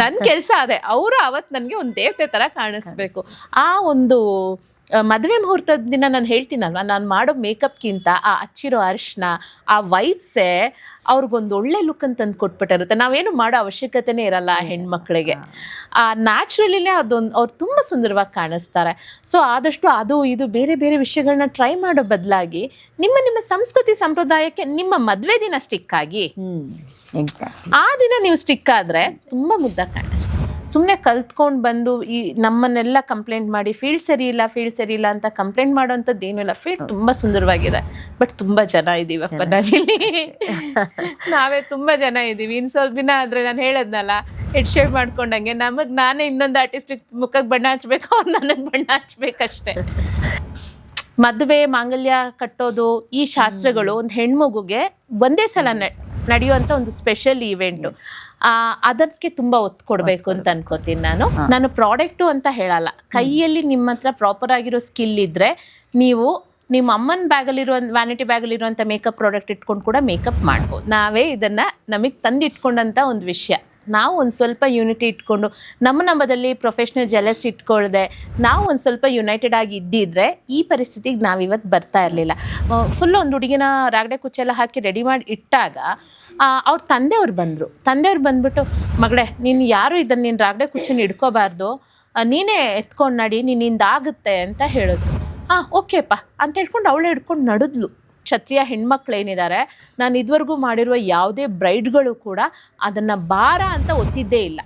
B: ನನ್ನ ಕೆಲಸ ಅದೇ. ಅವರು ಅವತ್ತು ನನಗೆ ಒಂದು ದೇವತೆ ಥರ ಕಾಣಿಸ್ಬೇಕು. ಆ ಒಂದು ಮದುವೆ ಮುಹೂರ್ತದ ದಿನ ನಾನು ಹೇಳ್ತೀನಲ್ವ, ನಾನು ಮಾಡೋ ಮೇಕಪ್ಗಿಂತ ಆ ಹಚ್ಚಿರೋ ಅರ್ಶನ, ಆ ವೈಬ್ಸೇ ಅವ್ರಿಗೊಂದು ಒಳ್ಳೆ ಲುಕ್ ಅಂತ ತಂದು ಕೊಟ್ಬಿಟ್ಟಿರುತ್ತೆ. ನಾವೇನು ಮಾಡೋ ಅವಶ್ಯಕತೆನೇ ಇರಲ್ಲ ಆ ಹೆಣ್ಮಕ್ಳಿಗೆ. ಆ ನ್ಯಾಚುರಲಿನೇ ಅದೊಂದು ಅವ್ರು ತುಂಬ ಸುಂದರವಾಗಿ ಕಾಣಿಸ್ತಾರೆ. ಸೊ ಆದಷ್ಟು ಅದು ಇದು ಬೇರೆ ಬೇರೆ ವಿಷಯಗಳನ್ನ ಟ್ರೈ ಮಾಡೋ ಬದಲಾಗಿ ನಿಮ್ಮ ಸಂಸ್ಕೃತಿ ಸಂಪ್ರದಾಯಕ್ಕೆ ನಿಮ್ಮ ಮದುವೆ ದಿನ ಸ್ಟಿಕ್ ಆಗಿ, ಆ ದಿನ ನೀವು ಸ್ಟಿಕ್ ಆದರೆ ತುಂಬ ಮುದ್ದಾಗಿ ಕಾಣಿಸ್ತಾರೆ. ಸುಮ್ಮನೆ ಕಲ್ತ್ಕೊಂಡು ಬಂದು ಈ ನಮ್ಮನ್ನೆಲ್ಲ ಕಂಪ್ಲೇಂಟ್ ಮಾಡಿ ಫೀಲ್ಡ್ ಸರಿ ಇಲ್ಲ ಅಂತ ಕಂಪ್ಲೇಂಟ್ ಮಾಡೋವಂಥದ್ದು ಏನೂ ಇಲ್ಲ. ಫೀಲ್ಡ್ ತುಂಬ ಸುಂದರವಾಗಿದೆ, ಬಟ್ ತುಂಬ ಜನ ಇದ್ದೀವಪ್ಪ ನಾವಿಲ್ಲಿ. ನಾವೇ ತುಂಬ ಜನ ಇದ್ದೀವಿ. ಇನ್ನು ಸ್ವಲ್ಪ ದಿನ ಆದರೆ ನಾನು ಹೇಳದ್ನಲ್ಲ, ಹೆಡ್ ಶೇವ್ ಮಾಡ್ಕೊಂಡಂಗೆ ನಾನೇ ಇನ್ನೊಂದು ಆರ್ಟಿಸ್ಟಿಕ್ ಮುಖಕ್ಕೆ ಬಣ್ಣ ಹಚ್ಬೇಕು, ಅವ್ರು ನನಗೆ ಬಣ್ಣ ಹಚ್ಬೇಕಷ್ಟೆ. ಮದುವೆ ಮಾಂಗಲ್ಯ ಕಟ್ಟೋದು ಈ ಶಾಸ್ತ್ರಗಳು ಒಂದು ಹೆಣ್ಮಗುಗೆ ಒಂದೇ ಸಲ ನಡೆಯುವಂಥ ಒಂದು ಸ್ಪೆಷಲ್ ಈವೆಂಟು. ಅದಕ್ಕೆ ತುಂಬ ಒತ್ತು ಕೊಡಬೇಕು ಅಂತ ಅನ್ಕೋತೀನಿ ನಾನು ಪ್ರಾಡಕ್ಟು ಅಂತ ಹೇಳಲ್ಲ. ಕೈಯಲ್ಲಿ ನಿಮ್ಮ ಹತ್ರ ಪ್ರಾಪರ್ ಆಗಿರೋ ಸ್ಕಿಲ್ ಇದ್ದರೆ ನೀವು ನಿಮ್ಮ ಅಮ್ಮನ ಬ್ಯಾಗಲ್ಲಿರೋ ವ್ಯಾನಿಟಿ ಬ್ಯಾಗಲ್ಲಿರುವಂಥ ಮೇಕಪ್ ಪ್ರಾಡಕ್ಟ್ ಇಟ್ಕೊಂಡು ಕೂಡ ಮೇಕಪ್ ಮಾಡ್ಬೋದು. ನಾವೇ ಇದನ್ನು ನಮಗೆ ತಂದು ಇಟ್ಕೊಂಡಂಥ ಒಂದು ವಿಷಯ. ನಾವು ಒಂದು ಸ್ವಲ್ಪ ಯೂನಿಟಿ ಇಟ್ಕೊಂಡು ನಮ್ಮದಲ್ಲಿ ಪ್ರೊಫೆಷ್ನಲ್ ಜೆಲಸ್ ಇಟ್ಕೊಳ್ದೆ ನಾವು ಒಂದು ಸ್ವಲ್ಪ ಯುನೈಟೆಡ್ ಆಗಿ ಇದ್ದಿದ್ರೆ ಈ ಪರಿಸ್ಥಿತಿಗೆ ನಾವಿವತ್ತು ಬರ್ತಾ ಇರಲಿಲ್ಲ. ಫುಲ್ ಒಂದು ಹುಡುಗಿನ ರಾಗಡೆ ಕುಚ್ಚೆಲ್ಲ ಹಾಕಿ ರೆಡಿ ಮಾಡಿ ಇಟ್ಟಾಗ ಅವ್ರ ತಂದೆಯವ್ರು ಬಂದ್ಬಿಟ್ಟು, ಮಗಳೇ ನೀನು ಯಾರು ಇದನ್ನು ನೀನು ರಾಗಡೆ ಕುಚ್ಚನ್ನು ಇಟ್ಕೋಬಾರ್ದು, ನೀನೇ ಎತ್ಕೊಂಡು ನಡಿ, ನಿನ್ನಿಂದ ಆಗುತ್ತೆ ಅಂತ ಹೇಳಿದ್ರು. ಓಕೆಪ್ಪ ಅಂತ ಹೇಳ್ಕೊಂಡು ಅವಳೇ ಹಿಡ್ಕೊಂಡು ನಡೆದ್ಲು. ಕ್ಷತ್ರಿಯ ಹೆಣ್ಮಕ್ಳೇನಿದ್ದಾರೆ, ನಾನು ಇದುವರೆಗೂ ಮಾಡಿರುವ ಯಾವುದೇ ಬ್ರೈಡ್ಗಳು ಕೂಡ ಅದನ್ನು ಭಾರ ಅಂತ ಒತ್ತಿದ್ದೇ ಇಲ್ಲ.